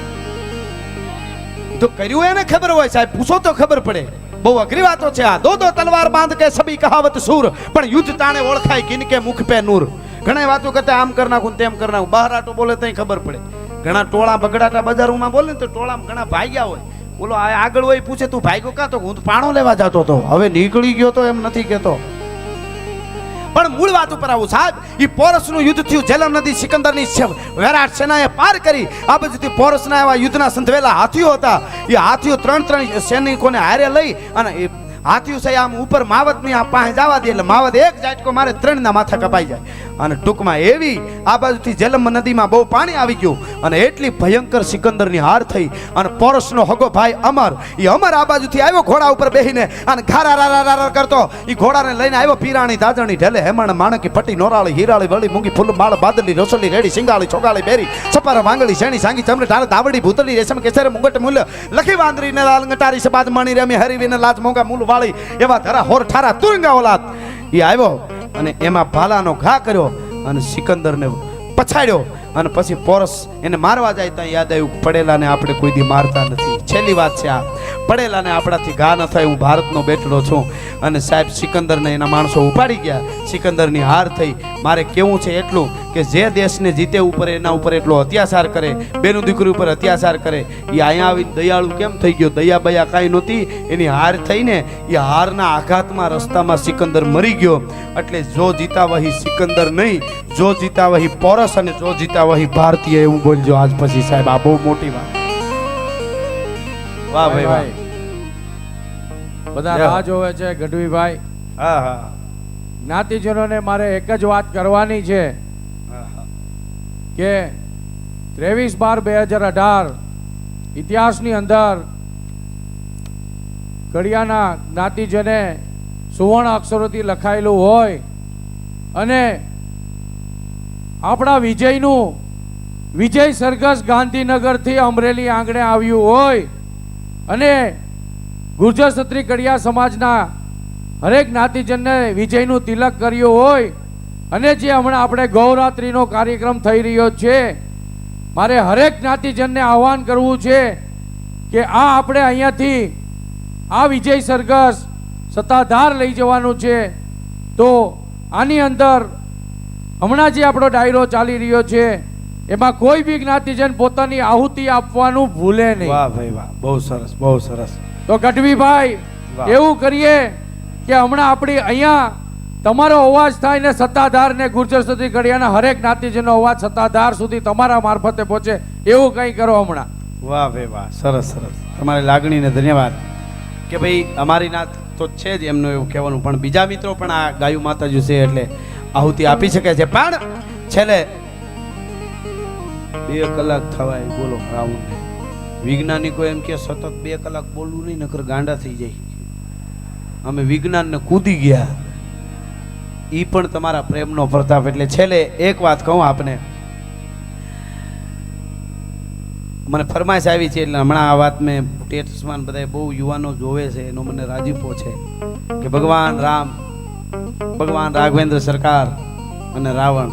તો કર્યું એને ખબર હોય સાહેબ. પૂછો તો ખબર પડે. બહુ અઘરી વાતો છે આ. દો તલવાર બાંધ કે સભી કહાવત સૂર, પણ યુદ્ધ તાણે ઓળખાય કિનકે મુખ પે નૂર. ઘણા વાતો કરતા આમ કરી નાખું તેમ કરી નાખું. બહારાટો બોલે તઈ ખબર પડે. ઘણા ટોળા બગડાટા બજારોમાં બોલે ને તો ટોળામાં ઘણા ભાગ્યા હોય. બોલો આગળ હોય પૂછે તું ભાગ્યો કાં, તો હું તો પાણો લેવા જતો હતો, હવે નીકળી ગયો તો એમ નથી કહેતો. પણ મૂળ વાત ઉપર આવું સાહેબ. એ પોરસનું યુદ્ધ થયું. ઝેલમ નદી સિકંદરની વિરાટ સેનાએ પાર કરી. આ બાજુથી પોરસના એવા યુદ્ધના સંધવેલા હાથીઓ હતા. એ હાથીઓ 3 સૈનિકોને હારે લઈ અને એ હાથીઓ છે આમ ઉપર માવતની આ પાસે જવા દે એટલે માવત એક ઝાટકો મારે 3ના માથા કપાઈ જાય. અને ટૂંકમાં એવી આ બાજુથી ઝેલમ નદીમાં બહુ પાણી આવી ગયું અને એટલી ભયંકર સિકંદરની હાર થઈ. અને પોરસનો હગો ભાઈ અમર, એ અમર આ બાજુથી આવ્યો ઘોડા ઉપર બેહીને અને ઘારા કરતો એ ઘોડાને લઈને આવ્યો. પીરાણી દાજણી ઢેલે હેમણ માણકી પટ્ટી નોરાળી હીરાળી વળી મૂંગી ફૂલ માળ બાદલી રસોલી રેડી સિંગાળી છોગાળી બેરી સપાર વાંગળી શેણી સાંગી ચમડી ઢાળ દાવડી ભૂતળી રેશમ કેસરે મુગટ મૂલ્ય લખી વાંદરીને લાલ ngટારી સબાદ મણી રમી હરીવીને લાજ મોંઘા મૂલ વાળી એવા ધરા હોર ઠારા તુરંગા ઓલાદ એ આવ્યો અને એમાં ભાલાનો ઘા કર્યો અને સિકંદરને પછાડ્યો. અને પછી પોરસ એને મારવા જાય ત્યાં યાદ આવ્યું પડેલાને આપણે કોઈ દી મારતા નથી. છેલ્લી વાત છે આ. પડેલાને આપણાથી ઘા ન થાય. હું ભારતનો બેઠલો છું. અને સાહેબ સિકંદરને એના માણસો ઉપાડી ગયા. સિકંદરની હાર થઈ. મારે કેવું છે એટલું કે જે દેશને જીતે ઉપર એના ઉપર એટલો અત્યાચાર કરે, બેનું દીકરી ઉપર અત્યાચાર કરે, એ અહીંયા આવીને દયાળુ કેમ થઈ ગયો? દયા બયા કાંઈ નહોતી. એની હાર થઈને એ હારના આઘાતમાં રસ્તામાં સિકંદર મરી ગયો. એટલે જો જીતા વહી સિકંદર નહીં, જો જીતા વહી પોરસ અને જો જીતા વહી ભારતીય. એવું બોલજો આજ પછી સાહેબ. આ બહુ મોટી વાત. વાહ ભાઈ વાહ. બધા રાહ જોવે છે ગઢવીભાઈ. હા હા. જ્ઞાતિજનોને મારે એક જ વાત કરવાની છે કે 23/12/2018 ઇતિહાસની અંદર કડિયાના જ્ઞાતિજને સુવર્ણ અક્ષરોથી લખાયેલું હોય અને આપણા વિજયનું વિજય સરઘસ ગાંધીનગરથી અમરેલી આંગણે આવ્યું હોય અને ગુર્જર ક્ષત્રિય કડિયા સમાજના હરેક જ્ઞાતિજનને વિજયનું તિલક કર્યું હોય અને જે હમણાં આપણે ગૌરાત્રિનો કાર્યક્રમ થઈ રહ્યો છે, મારે હરેક જ્ઞાતિજનને આહ્વાન કરવું છે કે આ આપણે અહીંયાથી આ વિજય સરઘસ સત્તાધાર લઈ જવાનું છે. તો આની અંદર હમણાં જે આપણો ડાયરો ચાલી રહ્યો છે એમાં કોઈ બી જ્ઞાતિજન પોતાની આહુતિ આપવાનું ભૂલે નહીં. વાહ ભાઈ વાહ. બહુ સરસ બહુ સરસ. તો ગઢવીભાઈ વાહ. એવું કરીએ કે હમણાં આપણી અહીંયા તમારો અવાજ થાય ને સત્તાધાર ને ગુર્જર સુધી ઘડિયાના હરેક જ્ઞાતિજનો અવાજ સત્તાધાર સુધી તમારા મારફતે પહોંચે એવું કંઈ કરો હમણાં. વાહ ભાઈ વાહ, સરસ સરસ. તમારી લાગણીને ધન્યવાદ કે ભાઈ અમારી નાત તો છે જ એમનું એવું કહેવાનું, પણ બીજા મિત્રો પણ આ ગાયું માતાજી છે એટલે આહુતિ આપી શકે છે. પણ છેલ્લે 2 કલાક થવાય બોલો રાઉન્ડ. વૈજ્ઞાનિકો એમ કે સતત 2 કલાક બોલવું નહીં નકર ગાંડા થઈ જાય. અમે વિજ્ઞાનને કૂદી ગયા, ઈ પણ તમારા પ્રેમનો પ્રતાપ. એટલે છેલ્લે એક વાત કહું આપને, મને ફરમાઈશ આવી છે એટલે હમણાં આ વાત મેં સ્ટેટસમાં બધા બહુ યુવાનો જોવે છે એનો મને રાજીપો છે કે ભગવાન રામ, ભગવાન રાઘવેન્દ્ર સરકાર અને રાવણ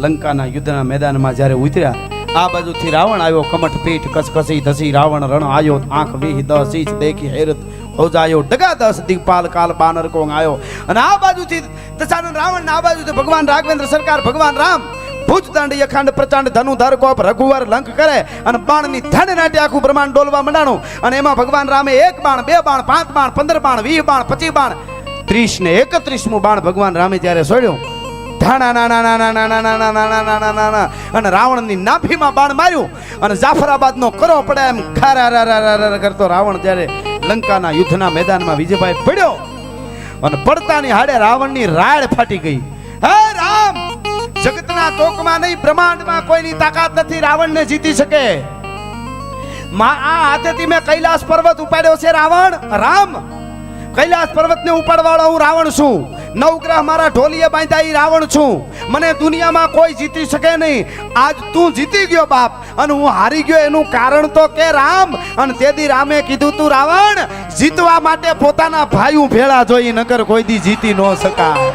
લંકાના યુદ્ધના મેદાનમાં જ્યારે ઉતર્યા, આ બાજુથી રાવણ આવ્યો કમઠ પીઠ કસકસી ધસી રાવણ રણ આયો આંખ વીહ 10 ઇંચ દેખી હેરત હો જાયો ડગા 10 દિગપાલ કાલ બાનર કોંગ આયો. અને આ બાજુથી દશાનંદ રાવણ ને આ બાજુથી ભગવાન રાઘવેન્દ્ર સરકાર ભગવાન રામ ભુજ દંડ યખાંડ પ્રચંડ ધનુ ધર કોપ રઘુવર લંક કરે અને બાણની ધન નાટ્ય આખું બ્રહ્માંડ ડોલવા મંડાણું. અને એમાં ભગવાન રામે 1 બાણ 2 બાણ 5 બાણ 15 બાણ 20 બાણ 25 બાણ 30 ને 31મું બાણ ભગવાન રામે જ્યારે છોડ્યું, ધાણા નાના નાના નાના નાના નાના નાના નાના અને રાવણની નાભીમાં બાણ માર્યું અને જાફરાબાદનો કરો પડે એમ ખારા કરતો રાવણ જ્યારે લંકાના યુદ્ધના મેદાનમાં વિજયભાઈ પડ્યો અને પડતાની હાડે રાવણની રાડ ફાટી ગઈ. હે રામ, જગતના તોકમાં નહીં બ્રહ્માંડમાં કોઈની તાકાત નથી રાવણને જીતી શકે. આ હાથેથી મેં કૈલાસ પર્વત ઉપાડ્યો છે રાવણ રામ. કૈલાસ પર્વતને ઉપાડવાળો હું રાવણ છું. નવગ્રહ મારા ઢોલીએ બાંધ્યા ઈ રાવણ છું. મને દુનિયામાં કોઈ જીતી શકે નહીં. આજ તું જીતી ગયો બાપ અને હું હારી ગયો એનું કારણ તો કે રામ. અને તેથી રામે કીધું તું રાવણ જીતવા માટે પોતાના ભાઈઓ ભેળા જોઈ નકર કોઈ દી જીતી ન શકાય.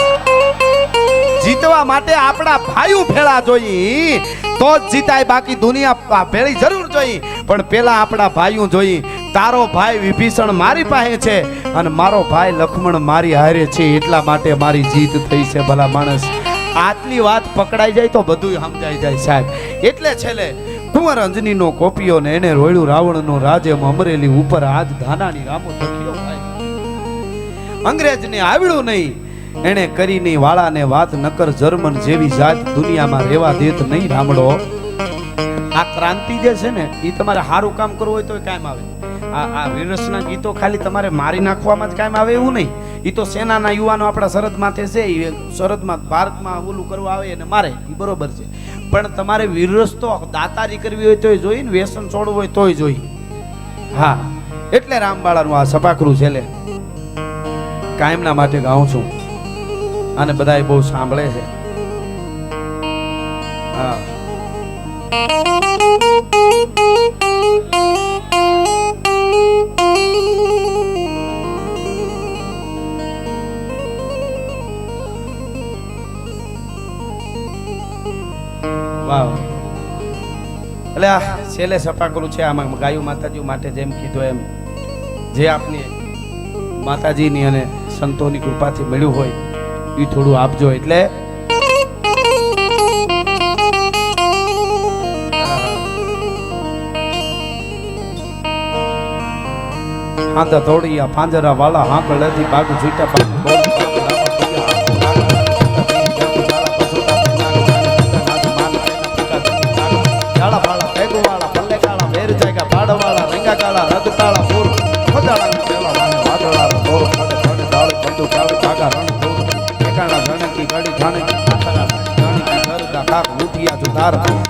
જીતવા માટે આપણા ભાઈઓ ભેળા જોઈ તો જ જીતાય, બાકી દુનિયા ભેળી જરૂર જોઈ પણ પેલા આપણા ભાઈઓ જોઈ. તારો ભાઈ વિભીષણ મારી પાસે છે અને મારો ભાઈ લક્ષ્મણ મારી હારે છે એટલા માટે મારી જીત થઈ છે. ભલા માણસ, આટલી વાત પકડાઈ જાય તો બધું સમજાઈ જાય સાહેબ. એટલે છેલ્લે કુંવર અંજનીનો કોપિયો ને એને રોયડું રાવણનો રાજ એમ અમરેલી ઉપર આજ ધાનાની રામો તખ્યો ભાઈ. અંગ્રેજને આવડ્યું નહીં એને કરી નહીં વાળાને વાત નકર જર્મન જેવી જાત દુનિયામાં રહેવા દેત નહીં રામડો. આ ક્રાંતિ જે છે ને એ તમારે સારું કામ કરવું હોય તો કામ આવે. આ વીરસના ગીતો ખાલી તમારે મારી નાખવામાં જ કામ આવે એવું નહીં. એ તો સેનાના યુવાનો આપણા સરહદ માથે છે, એ સરહદમાં ભારતમાં ઓલું કરવા આવે અને મારે, એ બરોબર છે. પણ તમારે વીરસ તો દાતારી કરવી હોય તોય જોઈ ને વ્યસન છોડવું હોય તોય જોઈ. હા, એટલે રામબાળાનું આ સપાખરું છેલ્લે કાયમના માટે ગાઉં છું અને બધાય બહુ સાંભળે છે. હા, વાહ. એટલે આ છેલ્લે સપાકરું છે આમાં ગાયું માતાજી માટે જેમ કીધું એમ જે આપની માતાજીની અને સંતોની કૃપાથી મળ્યું હોય એ થોડું આપજો. એટલે હાંધા તોડિયા પાંજરા વાળા હાંકળેથી બાગુ છૂટા પાક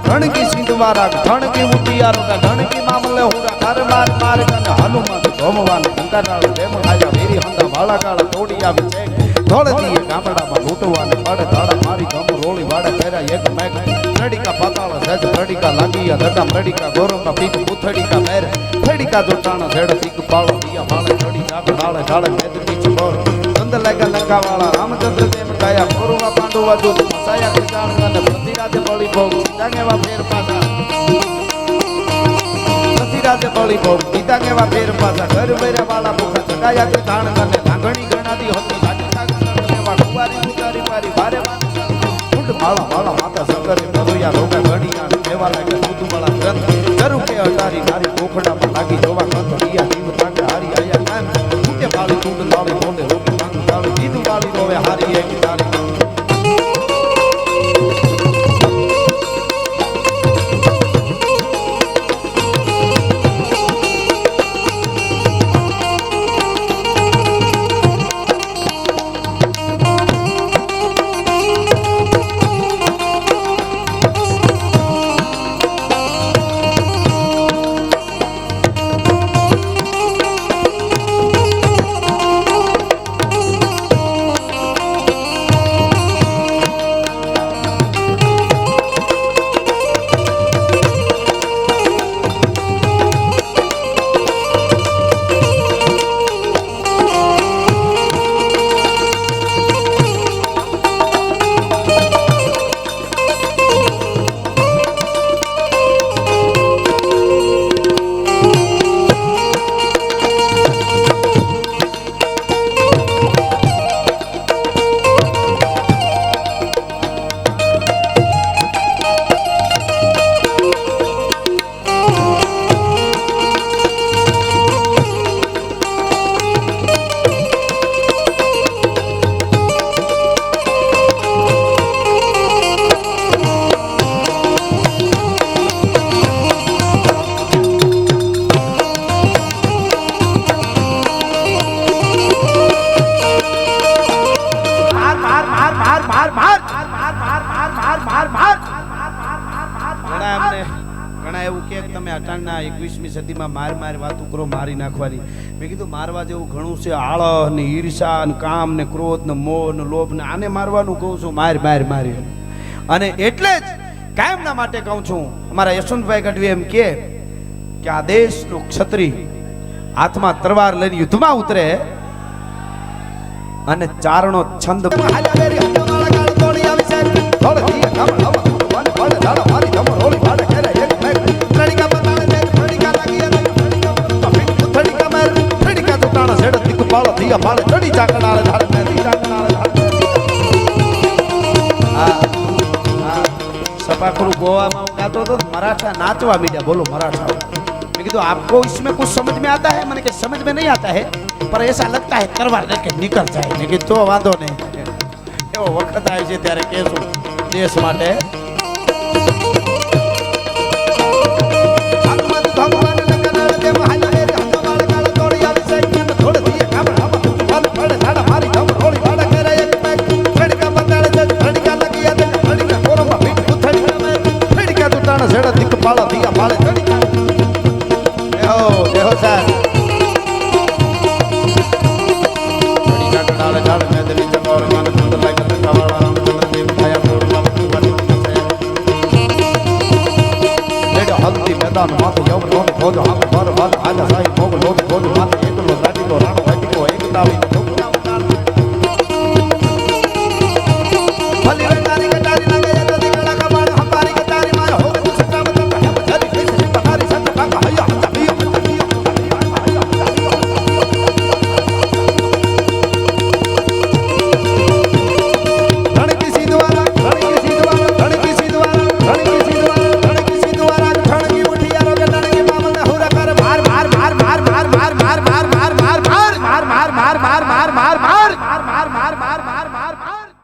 ધણકી સિંધવારા ધણકી મુટિયારો ધણકી મામલે હુરા ઘર માર માર કન હનુમંત ધોમવાન કંકાળ દેમ આયા વેરી હંદા વાળા કાળા તોડી આવી છે ધોળતી ગામડામાં લૂટવાને પડ ધાડા મારી ગમ રોળી વાડે ફેરા એક મેઘ રડીકા પાતાળ સજ રડીકા લાગીયા દડા રડીકા ગોરોકા પીત પુથડીકા મેર ફડીકા જોટાણા ઝેડ તીક પાળો દિયા માળે ચડી જાગ ડાળે ડાળે મેદ પીછ બોર ચંદ લાગા લંકાવાળા રામચંદ્ર દેવ કાયા કોરુવા પાંડુવા દૂત સાયા કિસાન અને પ્રતિરાજે બળી ભોગ સીતાંગેવા ફેર પાછા પ્રતિરાજે બળી ભોગ સીતાંગેવા ફેર પાછા ઘર બેરા વાળા ભૂખા ચકાયા કે ધાણ અને ધાંગણી ગણાતી હતી સાચી સાગર લેવા કુવારી ઉતારી મારી ભારે ફૂટ માળા માળા માતા શંકરે ભરોયા રોગા ઘડિયા દેવા લાગે દૂધ વાળા ગ્રંથ જરૂર કે અટારી મારી કોખડામાં લાગી જોવા કંત રિયા જીવ તાકે હારી આયા 21મી સદીમાં માર વાતું કરો મારી નાખવાની. મેં કીધું મારવા જેવું ઘણું છે. આળહ ને ઈર્ષા ને કામ ને ક્રોધ ને મોહ ને લોભ ને આને મારવાનું કહું છું. મારી અને એટલે જ કાયમના માટે કહું છું. અમારા યશવંતભાઈ ગઢવી એમ કે આ દેશનો ક્ષત્રિય હાથમાં તલવાર લઈને યુદ્ધમાં ઉતરે અને ચારણો છંદ सपाखरू गोवा में गातो तो मराठा नाचवा मीडिया बोलो मराठा. मैं कीधु आपको इसमें कुछ समझ में आता है? मैंने कि समझ में नहीं आता है पर ऐसा लगता है तलवार लेके निकल जाए. मैं कि तो वांधो नहीं. एवो वखत आवे छे त्यारे केसु देश माटे